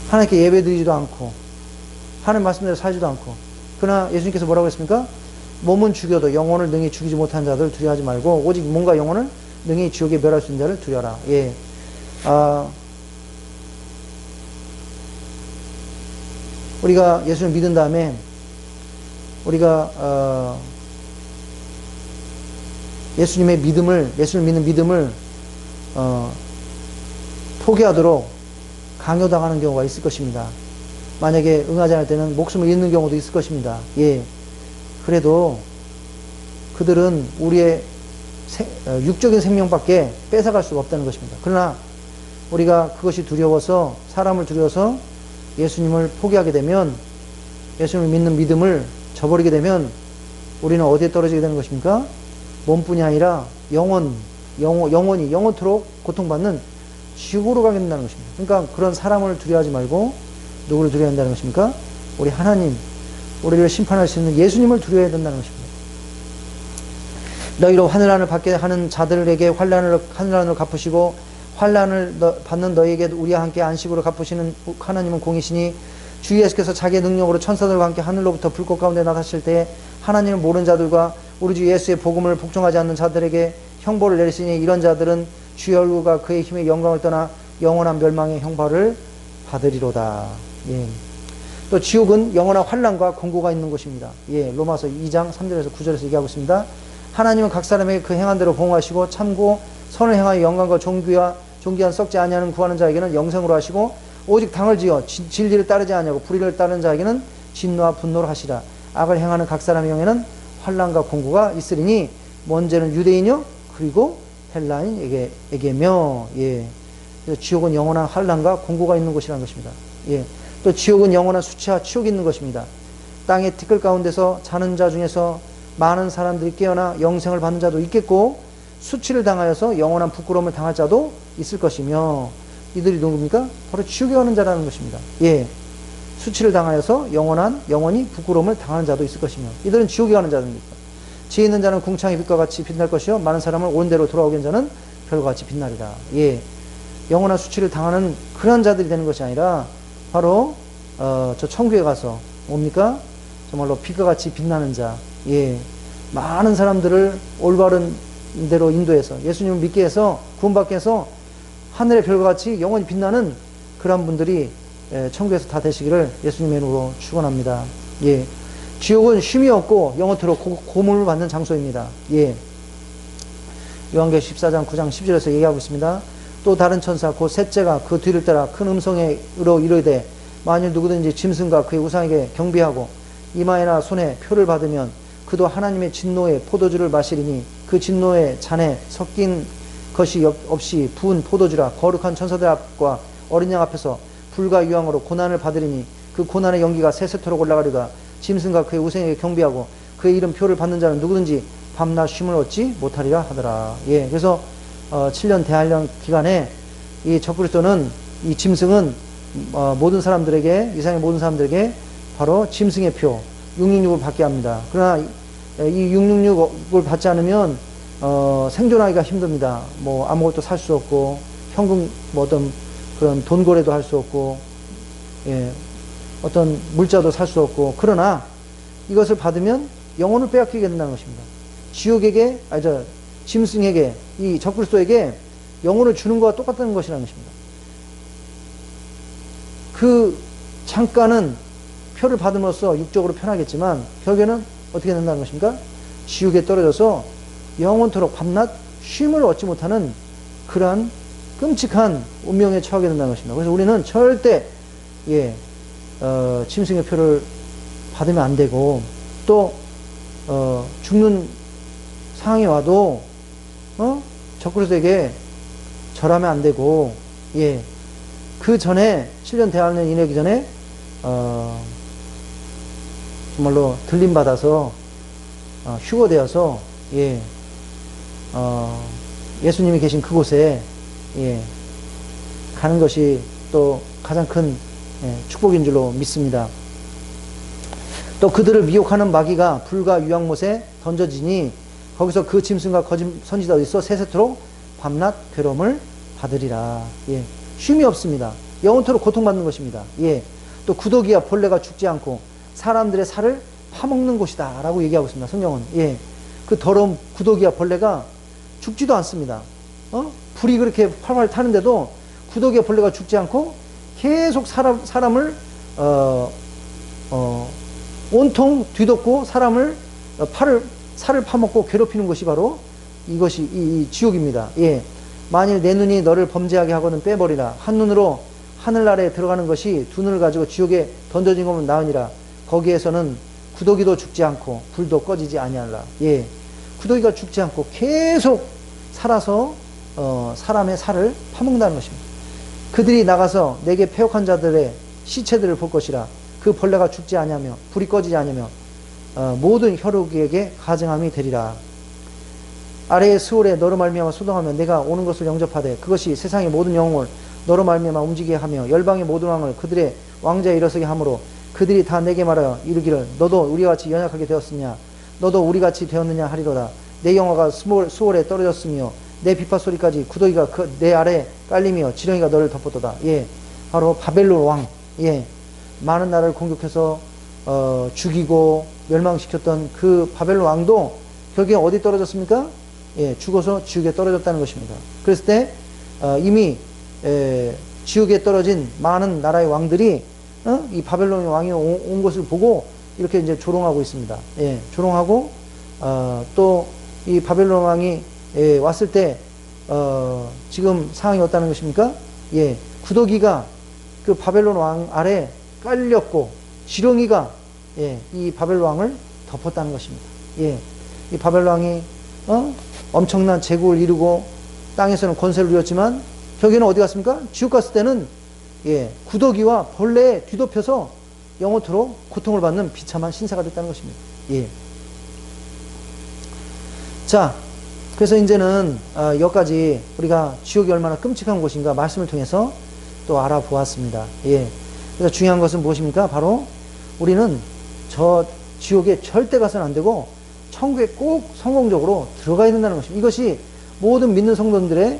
하나님께 예배드리지도 않고 하나님 말씀대로 살지도 않고. 그러나 예수님께서 뭐라고 했습니까? 몸은 죽여도 영혼을 능히 죽이지 못한 자들을 두려워하지 말고 오직 몸과 영혼을 능히 지옥에 멸할 수 있는 자를 두려워하라. 예. 우리가 예수를 믿은 다음에 우리가 예수님을 믿는 믿음을 포기하도록 강요당하는 경우가 있을 것입니다. 만약에 응하지 않을 때는 목숨을 잃는 경우도 있을 것입니다. 예. 그래도 그들은 우리의 육적인 생명밖에 뺏어갈 수가 없다는 것입니다. 그러나 우리가 그것이 두려워서, 사람을 두려워서 예수님을 포기하게 되면, 예수님을 믿는 믿음을 저버리게 되면 우리는 어디에 떨어지게 되는 것입니까? 몸뿐이 아니라 영원토록 고통받는 지옥으로 가게 된다는 것입니다. 그러니까 그런 사람을 두려워하지 말고 누구를 두려워야 한다는 것입니까? 우리 하나님, 우리를 심판할 수 있는 예수님을 두려워해야 된다는 것입니다. 너희로 환난을 받게 하는 자들에게 환난으로 갚으시고 환난을 받는 너희에게 우리와 함께 안식으로 갚으시는 하나님은 공이시니, 주 예수께서 자기의 능력으로 천사들과 함께 하늘로부터 불꽃 가운데 나타실 때 하나님을 모르는 자들과 우리 주 예수의 복음을 복종하지 않는 자들에게 형벌을 내리시니, 이런 자들은 주의 얼굴과 그의 힘의 영광을 떠나 영원한 멸망의 형벌을 받으리로다. 예. 또 지옥은 영원한 환난과 공고가 있는 곳입니다. 예. 로마서 2장 3절에서 9절에서 얘기하고 있습니다. 하나님은 각 사람에게 그 행한 대로 보응하시고 참고 선을 행하여 영광과 존귀한 썩지 아니하는 구하는 자에게는 영생으로 하시고, 오직 당을 지어 진리를 따르지 아니하고 불의를 따르는 자에게는 진노와 분노를 하시라. 악을 행하는 각 사람의 영에는 환난과 공고가 있으리니 먼저는 유대인이요 그리고 헬라인에게며. 예. 그래서 지옥은 영원한 환난과 공고가 있는 곳이라는 것입니다. 예. 또 지옥은 영원한 수치와 치욕이 있는 것입니다. 땅의 티끌 가운데서 자는 자 중에서 많은 사람들이 깨어나 영생을 받는 자도 있겠고, 수치를 당하여서 영원한 부끄러움을 당할 자도 있을 것이며, 이들이 누굽니까? 바로 지옥에 가는 자라는 것입니다. 예. 수치를 당하여서 영원히 부끄러움을 당하는 자도 있을 것이며, 이들은 지옥에 가는 자입니다. 지혜 있는 자는 궁창의 빛과 같이 빛날 것이요 많은 사람을 옳은 대로 돌아오게 한 자는 별과 같이 빛나리라. 예. 영원한 수치를 당하는 그런 자들이 되는 것이 아니라 바로 저 천국에 가서 뭡니까? 정말로 빛과 같이 빛나는 자. 예. 많은 사람들을 올바른 대로 인도해서 예수님을 믿게 해서 구원받게 해서 하늘의 별과 같이 영원히 빛나는 그런 분들이 천국에서 다 되시기를 예수님의 이름으로 축원합니다. 예. 지옥은 쉼이 없고 영원토록 고문을 받는 장소입니다. 예. 요한계시록 14장 9장 10절에서 얘기하고 있습니다. 또 다른 천사 곧 셋째가 그 뒤를 따라 큰 음성으로 이르되 만일 누구든지 짐승과 그의 우상에게 경배하고 이마에나 손에 표를 받으면 그도 하나님의 진노의 포도주를 마시리니 그 진노의 잔에 섞인 것이 없이 부은 포도주라. 거룩한 천사들 앞과 어린 양 앞에서 불과 유황으로 고난을 받으리니 그 고난의 연기가 세세토록 올라가리가. 짐승과 그의 우상에게 경배하고 그의 이름 표를 받는 자는 누구든지 밤낮 쉼을 얻지 못하리라 하더라. 예, 그래서 7년 대환란 기간에 이 적그리스도는, 이 짐승은 모든 사람들에게, 이상의 모든 사람들에게 바로 짐승의 표 666을 받게 합니다. 그러나 이 666을 받지 않으면 생존하기가 힘듭니다. 뭐 아무것도 살 수 없고 현금 뭐 어떤 그런 돈 거래도 할 수 없고, 예, 어떤 물자도 살 수 없고. 그러나 이것을 받으면 영혼을 빼앗기게 된다는 것입니다. 지옥에게, 짐승에게, 이 적그리스도에게 영혼을 주는 것과 똑같다는 것이라는 것입니다. 그 잠깐은 표를 받음으로써 육적으로 편하겠지만 결국에는 어떻게 된다는 것입니까? 지옥에 떨어져서 영원토록 밤낮 쉼을 얻지 못하는 그러한 끔찍한 운명에 처하게 된다는 것입니다. 그래서 우리는 절대 짐승의 표를 받으면 안 되고, 또 죽는 상황이 와도 적그리스도에게 절하면 안 되고, 그 전에 7년 대환란 이내기 전에 정말로 들림 받아서 휴거되어서 예수님이 계신 그곳에 가는 것이 또 가장 큰 축복인 줄로 믿습니다. 또 그들을 미혹하는 마귀가 불과 유황못에 던져지니 거기서 그 짐승과 거짓 선지자도 있어 세세토록 밤낮 괴로움을 받으리라. 쉼이 없습니다. 영원토록 고통받는 것입니다. 또 구더기와 벌레가 죽지 않고 사람들의 살을 파먹는 곳이다 라고 얘기하고 있습니다. 성경은. 그 더러운 구더기와 벌레가 죽지도 않습니다. 불이 그렇게 활활 타는데도 구더기와 벌레가 죽지 않고 계속 사람을 온통 뒤덮고 사람을 살을 파먹고 괴롭히는 것이 바로 이것이 이 지옥입니다. 만일 내 눈이 너를 범죄하게 하고는 빼버리라. 한 눈으로 하늘나라에 들어가는 것이 두 눈을 가지고 지옥에 던져진 것은 나으니라. 거기에서는 구더기도 죽지 않고 불도 꺼지지 아니하라. 구더기가 죽지 않고 계속 살아서 사람의 살을 파먹는다는 것입니다. 그들이 나가서 내게 패역한 자들의 시체들을 볼 것이라. 그 벌레가 죽지 아니하며 불이 꺼지지 아니하며 모든 혈육에게 가증함이 되리라. 아래의 스올에 너로 말미암아 소동하며 내가 오는 것을 영접하되 그것이 세상의 모든 영웅을 너로 말미암아 움직이게 하며 열방의 모든 왕을 그들의 왕자에 일어서게 하므로 그들이 다 내게 말하여 이르기를 너도 우리와 같이 연약하게 되었느냐 너도 우리같이 되었느냐 하리로다. 내 영화가 수월에 떨어졌으며 내 비파 소리까지 구더기가 내 아래 깔리며 지렁이가 너를 덮었도다. 바로 바벨론 왕. 많은 나라를 공격해서 죽이고 멸망시켰던 그 바벨론 왕도 결국에 어디 떨어졌습니까? 죽어서 지옥에 떨어졌다는 것입니다. 그랬을 때 이미 지옥에 떨어진 많은 나라의 왕들이 이 바벨론 왕이 온 것을 보고 이렇게 이제 조롱하고 있습니다. 조롱하고 또 이 바벨론 왕이 왔을 때 지금 상황이 어떠는 것입니까? 구더기가 그 바벨론 왕 아래 깔렸고 지렁이가 이 바벨론 왕을 덮었다는 것입니다. 이 바벨론 왕이 엄청난 제국을 이루고 땅에서는 권세를 누렸지만 결국에는 어디 갔습니까? 지옥 갔을 때는 구더기와 벌레에 뒤덮여서 영원토록 고통을 받는 비참한 신세가 됐다는 것입니다. 자, 그래서 이제는 여기까지 우리가 지옥이 얼마나 끔찍한 곳인가 말씀을 통해서 또 알아보았습니다. 그래서 중요한 것은 무엇입니까? 바로 우리는 저 지옥에 절대 가서는 안 되고 천국에 꼭 성공적으로 들어가야 된다는 것입니다. 이것이 모든 믿는 성도들의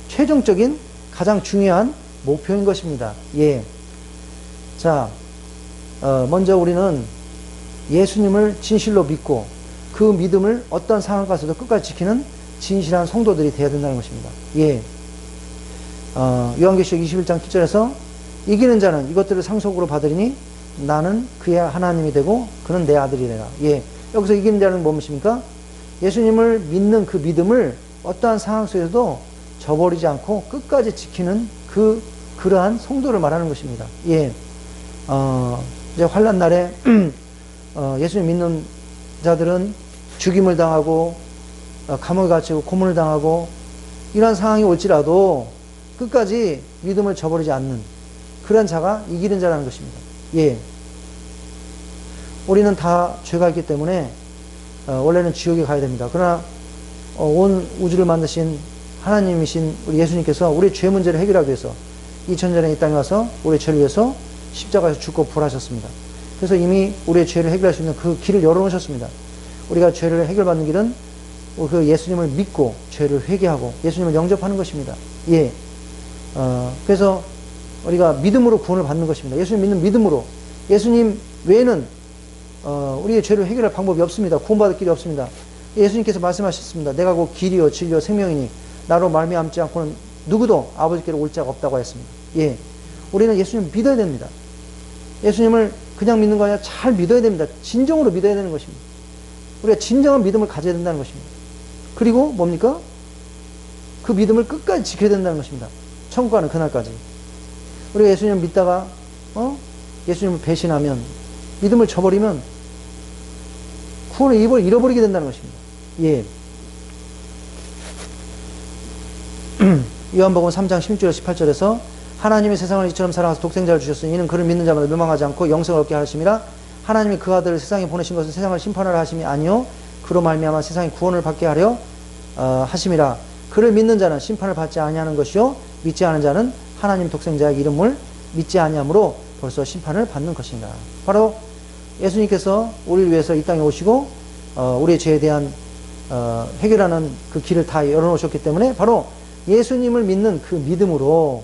최종적인 가장 중요한 목표인 것입니다. 자, 먼저 우리는 예수님을 진실로 믿고 그 믿음을 어떤 상황 가서도 끝까지 지키는 진실한 성도들이 되어야 된다는 것입니다. 요한계시록 21장 7절에서 이기는 자는 이것들을 상속으로 받으리니 나는 그의 하나님이 되고 그는 내 아들이래라. 여기서 이기는 자는 무엇입니까? 예수님을 믿는 그 믿음을 어떠한 상황 속에서도 저버리지 않고 끝까지 지키는 그러한 성도를 말하는 것입니다. 예. 이제 환난 날에 예수님 믿는 자들은 죽임을 당하고 감옥에 갇히고 고문을 당하고 이러한 상황이 올지라도 끝까지 믿음을 저버리지 않는 그런 자가 이기는 자라는 것입니다. 예. 우리는 다 죄가 있기 때문에 원래는 지옥에 가야 됩니다. 그러나 온 우주를 만드신 하나님이신 우리 예수님께서 우리의 죄 문제를 해결하기 위해서 2000년 전에 이 땅에 와서 우리의 죄를 위해서 십자가에서 죽고 부활하셨습니다. 그래서 이미 우리의 죄를 해결할 수 있는 그 길을 열어놓으셨습니다. 우리가 죄를 해결받는 길은 그 예수님을 믿고 죄를 회개하고 예수님을 영접하는 것입니다. 예. 그래서 우리가 믿음으로 구원을 받는 것입니다. 예수님 믿는 믿음으로. 예수님 외에는 우리의 죄를 해결할 방법이 없습니다. 구원받을 길이 없습니다. 예수님께서 말씀하셨습니다. 내가 곧 길이요 진리요 생명이니 나로 말미암지 않고는 누구도 아버지께로 올 자가 없다고 하였습니다. 예. 우리는 예수님을 믿어야 됩니다. 예수님을 그냥 믿는 거 아니라 잘 믿어야 됩니다. 진정으로 믿어야 되는 것입니다. 우리가 진정한 믿음을 가져야 된다는 것입니다. 그리고 뭡니까? 그 믿음을 끝까지 지켜야 된다는 것입니다. 천국 가는 그날까지. 우리가 예수님을 믿다가 예수님을 배신하면 믿음을 저버리면 구원의 입을 잃어버리게 된다는 것입니다. 예. 요한복음 3장 16절에서 18절에서 하나님이 세상을 이처럼 사랑하사 독생자를 주셨으니 이는 그를 믿는 자마다 멸망하지 않고 영생을 얻게 하심이라. 하나님이 그 아들을 세상에 보내신 것은 세상을 심판하려 하심이 아니요 그로 말미암아 세상이 구원을 받게 하려 하심이라. 그를 믿는 자는 심판을 받지 아니하는 것이요 믿지 않은 자는 하나님 독생자의 이름을 믿지 아니하므로 벌써 심판을 받는 것인가. 바로 예수님께서 우리를 위해서 이 땅에 오시고 우리의 죄에 대한 해결하는 그 길을 다 열어놓으셨기 때문에 바로 예수님을 믿는 그 믿음으로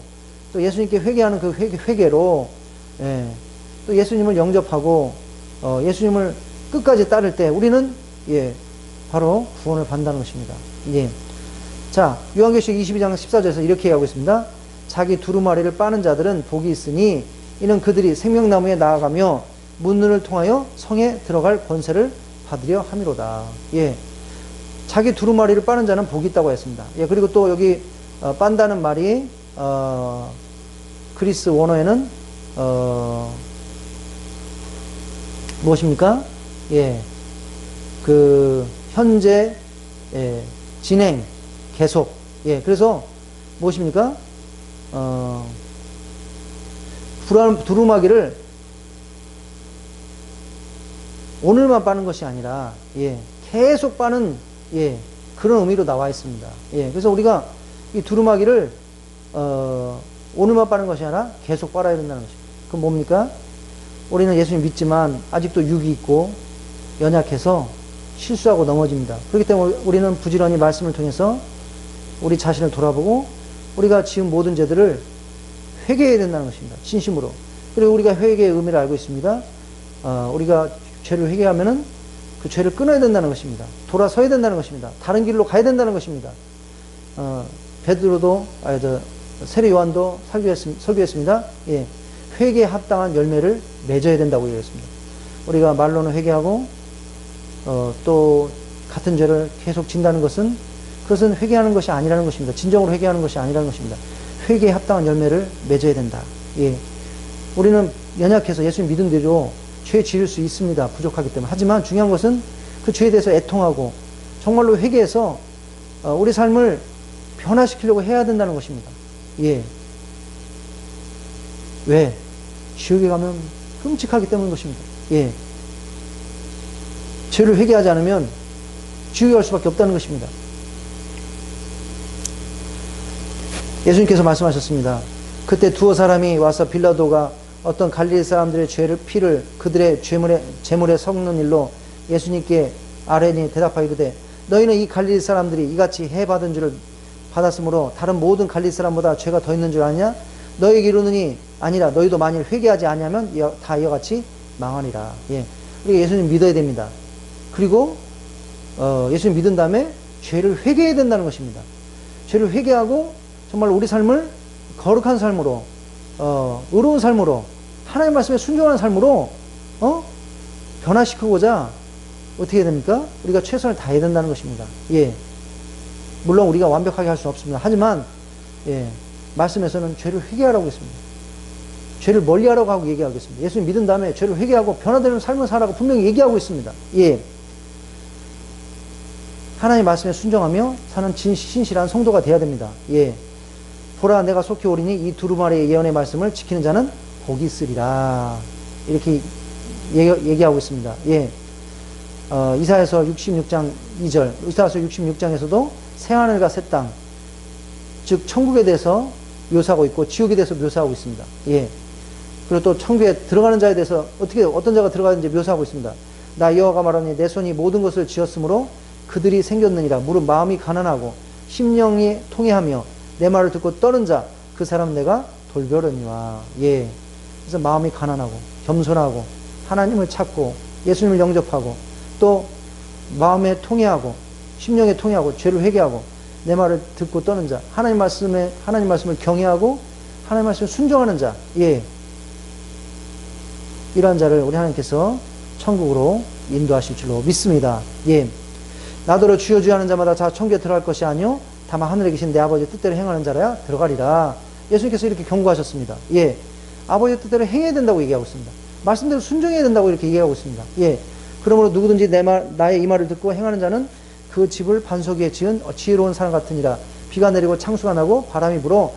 또 예수님께 회개하는 그 회개로 또 예수님을 영접하고 예수님을 끝까지 따를 때 우리는 바로 구원을 받는다는 것입니다. 예. 자, 요한계시록 22장 14절에서 이렇게 얘기하고 있습니다. 자기 두루마리를 빠는 자들은 복이 있으니 이는 그들이 생명나무에 나아가며 문을 통하여 성에 들어갈 권세를 받으려 함이로다. 예. 자기 두루마리를 빠는 자는 복이 있다고 했습니다. 예. 그리고 또 여기 빤다는 말이 그리스 원어에는 무엇입니까? 예. 그 현재 진행 계속. 예. 그래서 무엇입니까? 두루마기를 오늘만 빠는 것이 아니라 계속 빠는 그런 의미로 나와 있습니다. 그래서 우리가 이 두루마기를 오늘만 빠는 것이 아니라 계속 빨아야 된다는 것입니다. 그럼 뭡니까? 우리는 예수님 믿지만 아직도 육이 있고 연약해서 실수하고 넘어집니다. 그렇기 때문에 우리는 부지런히 말씀을 통해서 우리 자신을 돌아보고 우리가 지은 모든 죄들을 회개해야 된다는 것입니다. 진심으로. 그리고 우리가 회개의 의미를 알고 있습니다. 우리가 죄를 회개하면은 그 죄를 끊어야 된다는 것입니다. 돌아서야 된다는 것입니다. 다른 길로 가야 된다는 것입니다. 베드로도, 세례 요한도 설교했습니다. 회개에 합당한 열매를 맺어야 된다고 얘기했습니다. 우리가 말로는 회개하고, 또 같은 죄를 계속 진다는 것은 그것은 회개하는 것이 아니라는 것입니다. 진정으로 회개하는 것이 아니라는 것입니다. 회개에 합당한 열매를 맺어야 된다. 우리는 연약해서 예수님 믿은 대로 죄 지을 수 있습니다. 부족하기 때문에. 하지만 중요한 것은 그 죄에 대해서 애통하고 정말로 회개해서 우리 삶을 변화시키려고 해야 된다는 것입니다. 왜? 지옥에 가면 끔찍하기 때문인 것입니다. 죄를 회개하지 않으면 지옥에 갈 수밖에 없다는 것입니다. 예수님께서 말씀하셨습니다. 그때 두어 사람이 와서 빌라도가 어떤 갈릴리 사람들의 피를 그들의 제물에 섞는 일로 예수님께 아뢰니 대답하기르되 너희는 이 갈릴리 사람들이 이같이 해받은 줄을 받았으므로 다른 모든 갈릴리 사람보다 죄가 더 있는 줄 아냐? 너희에게 이르느니 아니라 너희도 만일 회개하지 아니하면 다 이와 같이 망하리라. 우리가 예수님 믿어야 됩니다. 그리고 예수님 믿은 다음에 죄를 회개해야 된다는 것입니다. 죄를 회개하고 정말 우리 삶을 거룩한 삶으로 의로운 삶으로 하나님 말씀에 순종하는 삶으로 변화시키고자 어떻게 해야 됩니까? 우리가 최선을 다해야 된다는 것입니다. 물론 우리가 완벽하게 할 수는 없습니다. 하지만 예, 말씀에서는 죄를 회개하라고 했습니다. 죄를 멀리하라고 하고 얘기하고 있습니다. 예수님 믿은 다음에 죄를 회개하고 변화되는 삶을 살라고 분명히 얘기하고 있습니다. 예. 하나님의 말씀에 순종하며 사는 신실한 성도가 되어야 됩니다. 예. 보라 내가 속히 오리니 이 두루마리의 예언의 말씀을 지키는 자는 복이 있으리라. 이렇게 얘기하고 있습니다. 예. 이사야서 66장 2절, 이사야서 66장에서도 새하늘과 새 땅, 즉 천국에 대해서 묘사하고 있고 지옥에 대해서 묘사하고 있습니다. 예. 그리고 또 천국에 들어가는 자에 대해서 어떤 자가 들어가는지 묘사하고 있습니다. 나 여호와가 말하니 내 손이 모든 것을 지었으므로 그들이 생겼느니라. 무릇 마음이 가난하고 심령이 통회하며 내 말을 듣고 떠는 자 그 사람은 내가 돌벼르니와. 예. 그래서 마음이 가난하고 겸손하고 하나님을 찾고 예수님을 영접하고 또 마음에 통회하고 심령에 통회하고 죄를 회개하고 내 말을 듣고 떠는 자, 하나님 말씀을 경외하고 하나님 말씀을 순종하는 자. 예. 이러한 자를 우리 하나님께서 천국으로 인도하실 줄로 믿습니다. 예. 나더러 주여 주여 하는 자마다 다 천국에 들어갈 것이 아니요 다만 하늘에 계신 내 아버지의 뜻대로 행하는 자라야 들어가리라. 예수님께서 이렇게 경고하셨습니다. 예. 아버지의 뜻대로 행해야 된다고 얘기하고 있습니다. 말씀대로 순종해야 된다고 이렇게 얘기하고 있습니다. 예. 그러므로 누구든지 나의 이 말을 듣고 행하는 자는 그 집을 반석 위에 지은 지혜로운 사람 같으니라. 비가 내리고 창수가 나고 바람이 불어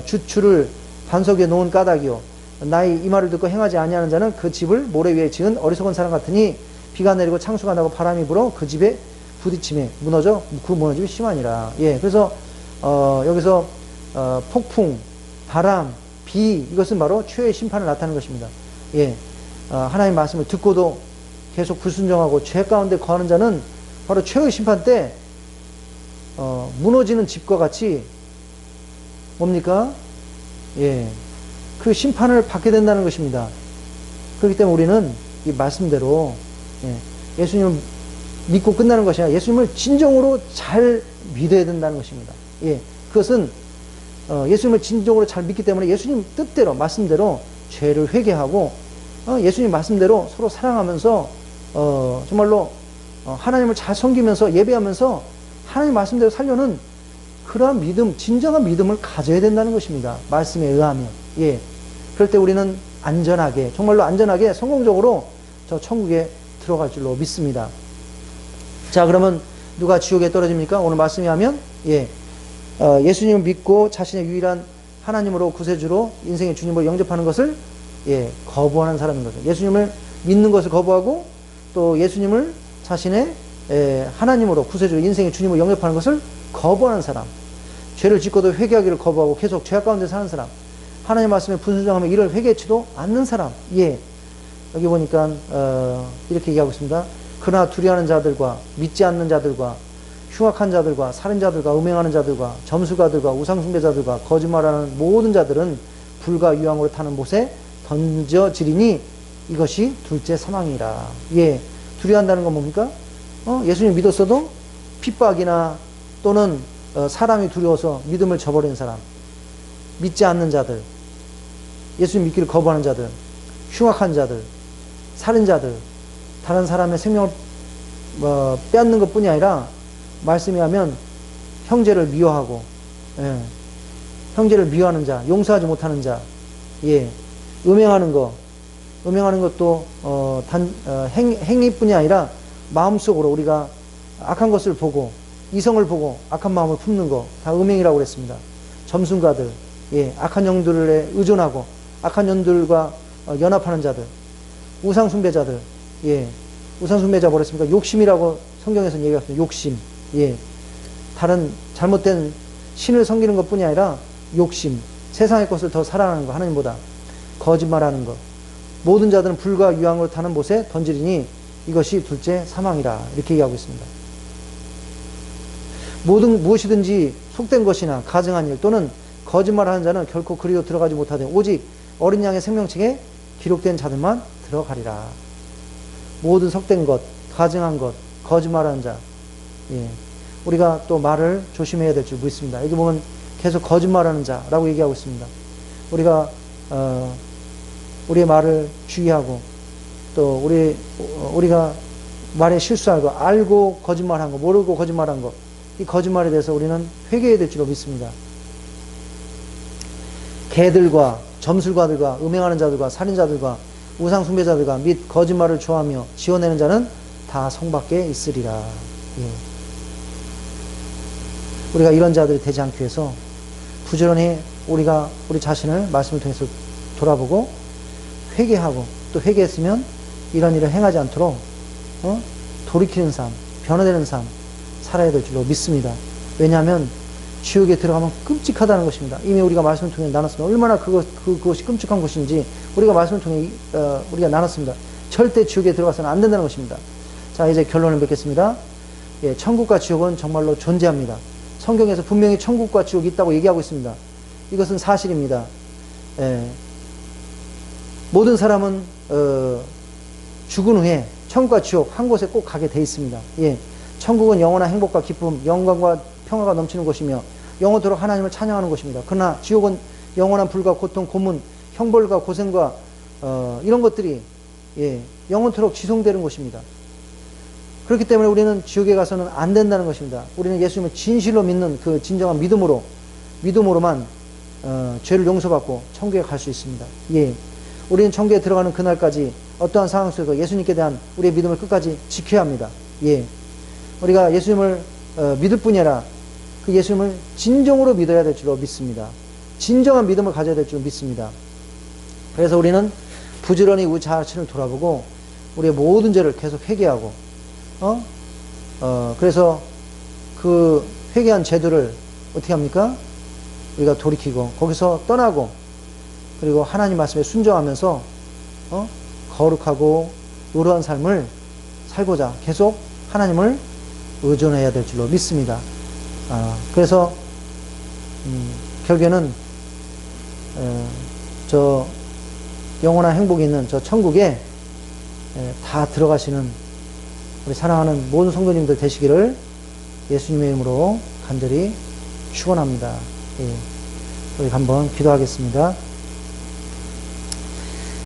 주추를 반석 위에 놓은 까닭이요 나의 이 말을 듣고 행하지 아니하는 자는 그 집을 모래 위에 지은 어리석은 사람 같으니 비가 내리고 창수가 나고 바람이 불어 그 집에 부딪힘에 그 무너짐이 심하니라. 예. 그래서 여기서 폭풍, 바람, 비, 이것은 바로 최후의 심판을 나타내는 것입니다. 예. 하나님 말씀을 듣고도 계속 불순종하고 죄 가운데 거하는 자는 바로 최후의 심판 때 무너지는 집과 같이 뭡니까? 예. 그 심판을 받게 된다는 것입니다. 그렇기 때문에 우리는 이 말씀대로 예수님을 믿고 끝나는 것이 아니라 예수님을 진정으로 잘 믿어야 된다는 것입니다. 예. 그것은 예수님을 진정으로 잘 믿기 때문에 예수님 뜻대로 말씀대로 죄를 회개하고 예수님 말씀대로 서로 사랑하면서 정말로 하나님을 잘 섬기면서 예배하면서 하나님 말씀대로 살려는 그러한 믿음, 진정한 믿음을 가져야 된다는 것입니다. 말씀에 의하면. 예. 그럴 때 우리는 안전하게, 정말로 안전하게 성공적으로 저 천국에 들어갈 줄로 믿습니다. 자, 그러면 누가 지옥에 떨어집니까? 오늘 말씀에 하면, 예. 예수님을 믿고 자신의 유일한 하나님으로 구세주로 인생의 주님으로 영접하는 것을 거부하는 사람인 거죠. 예수님을 믿는 것을 거부하고 또 예수님을 자신의 하나님으로 구세주로 인생의 주님으로 영접하는 것을 거부하는 사람. 죄를 짓고도 회개하기를 거부하고 계속 죄악 가운데 사는 사람. 하나님 말씀에 분순종하며 이를 회개치도 않는 사람. 예. 여기 보니까 이렇게 얘기하고 있습니다. 그러나 두려워하는 자들과 믿지 않는 자들과 흉악한 자들과 살인자들과 음행하는 자들과 점수가들과 우상숭배자들과 거짓말하는 모든 자들은 불과 유황으로 타는 못에 던져지리니 이것이 둘째 사망이라. 예. 두려워한다는 건 뭡니까? 예수님 믿었어도 핍박이나 또는 사람이 두려워서 믿음을 저버리는 사람, 믿지 않는 자들, 예수님 믿기를 거부하는 자들, 흉악한 자들, 살인자들, 다른 사람의 생명을 빼앗는 것뿐이 아니라 말씀이 하면 형제를 미워하고, 예, 형제를 미워하는 자, 용서하지 못하는 자, 예, 음행하는 것도 행위뿐이 아니라 마음속으로 우리가 악한 것을 보고 이성을 보고 악한 마음을 품는 거 다 음행이라고 그랬습니다. 점순가들, 예, 악한 영들에 의존하고 악한 영들과 연합하는 자들, 우상숭배자들, 예, 우상숭배자 뭐랬습니까? 욕심이라고 성경에서는 얘기했습니다. 욕심, 예, 다른 잘못된 신을 섬기는 것뿐이 아니라 욕심, 세상의 것을 더 사랑하는 거, 하나님보다 거짓말하는 것, 모든 자들은 불과 유황으로 타는 못에 던지리니 이것이 둘째 사망이라. 이렇게 얘기하고 있습니다. 무엇이든지 속된 것이나 가증한 일 또는 거짓말하는 자는 결코 그리로 들어가지 못하되 오직 어린 양의 생명책에 기록된 자들만 들어가리라. 모든 속된 것, 가증한 것, 거짓말하는 자, 예, 우리가 또 말을 조심해야 될 줄 믿습니다. 여기 보면 계속 거짓말하는 자라고 얘기하고 있습니다. 우리가 우리의 말을 주의하고 또 우리가 말에 실수하고 알고 거짓말한 거, 모르고 거짓말한 거, 이 거짓말에 대해서 우리는 회개해야 될 줄로 믿습니다. 개들과 점술가들과 음행하는 자들과 살인자들과 우상 숭배자들과 및 거짓말을 좋아하며 지어내는 자는 다 성 밖에 있으리라. 예. 우리가 이런 자들이 되지 않기 위해서 부지런히 우리가 우리 자신을 말씀을 통해서 돌아보고 회개하고, 또 회개했으면 이런 일을 행하지 않도록 돌이키는 삶, 변화되는 삶 살아야 될 줄로 믿습니다. 왜냐하면 지옥에 들어가면 끔찍하다는 것입니다. 이미 우리가 말씀을 통해 나눴습니다. 얼마나 그것이 끔찍한 것인지 우리가 말씀을 통해 우리가 나눴습니다. 절대 지옥에 들어가서는 안 된다는 것입니다. 자, 이제 결론을 맺겠습니다. 예, 천국과 지옥은 정말로 존재합니다. 성경에서 분명히 천국과 지옥이 있다고 얘기하고 있습니다. 이것은 사실입니다. 예, 모든 사람은 죽은 후에 천국과 지옥 한 곳에 꼭 가게 돼 있습니다. 예, 천국은 영원한 행복과 기쁨, 영광과 평화가 넘치는 곳이며 영원토록 하나님을 찬양하는 곳입니다. 그러나 지옥은 영원한 불과 고통, 고문, 형벌과 고생과 이런 것들이 영원토록 지속되는 곳입니다. 그렇기 때문에 우리는 지옥에 가서는 안 된다는 것입니다. 우리는 예수님을 진실로 믿는 그 진정한 믿음으로만 죄를 용서받고 천국에 갈 수 있습니다. 예, 우리는 천국에 들어가는 그날까지 어떠한 상황 속에서 예수님께 대한 우리의 믿음을 끝까지 지켜야 합니다. 예, 우리가 예수님을 믿을 뿐이 아니라 그 예수님을 진정으로 믿어야 될 줄로 믿습니다. 진정한 믿음을 가져야 될 줄로 믿습니다. 그래서 우리는 부지런히 우리 자신을 돌아보고 우리의 모든 죄를 계속 회개하고 그래서 그 회개한 죄들을 어떻게 합니까? 우리가 돌이키고 거기서 떠나고 그리고 하나님 말씀에 순종하면서 거룩하고 의로운 삶을 살고자 계속 하나님을 의존해야 될 줄로 믿습니다. 그래서 결국에는 저 영원한 행복이 있는 저 천국에 다 들어가시는 우리 사랑하는 모든 성도님들 되시기를 예수님의 이름으로 간절히 축원합니다. 예, 우리 한번 기도하겠습니다.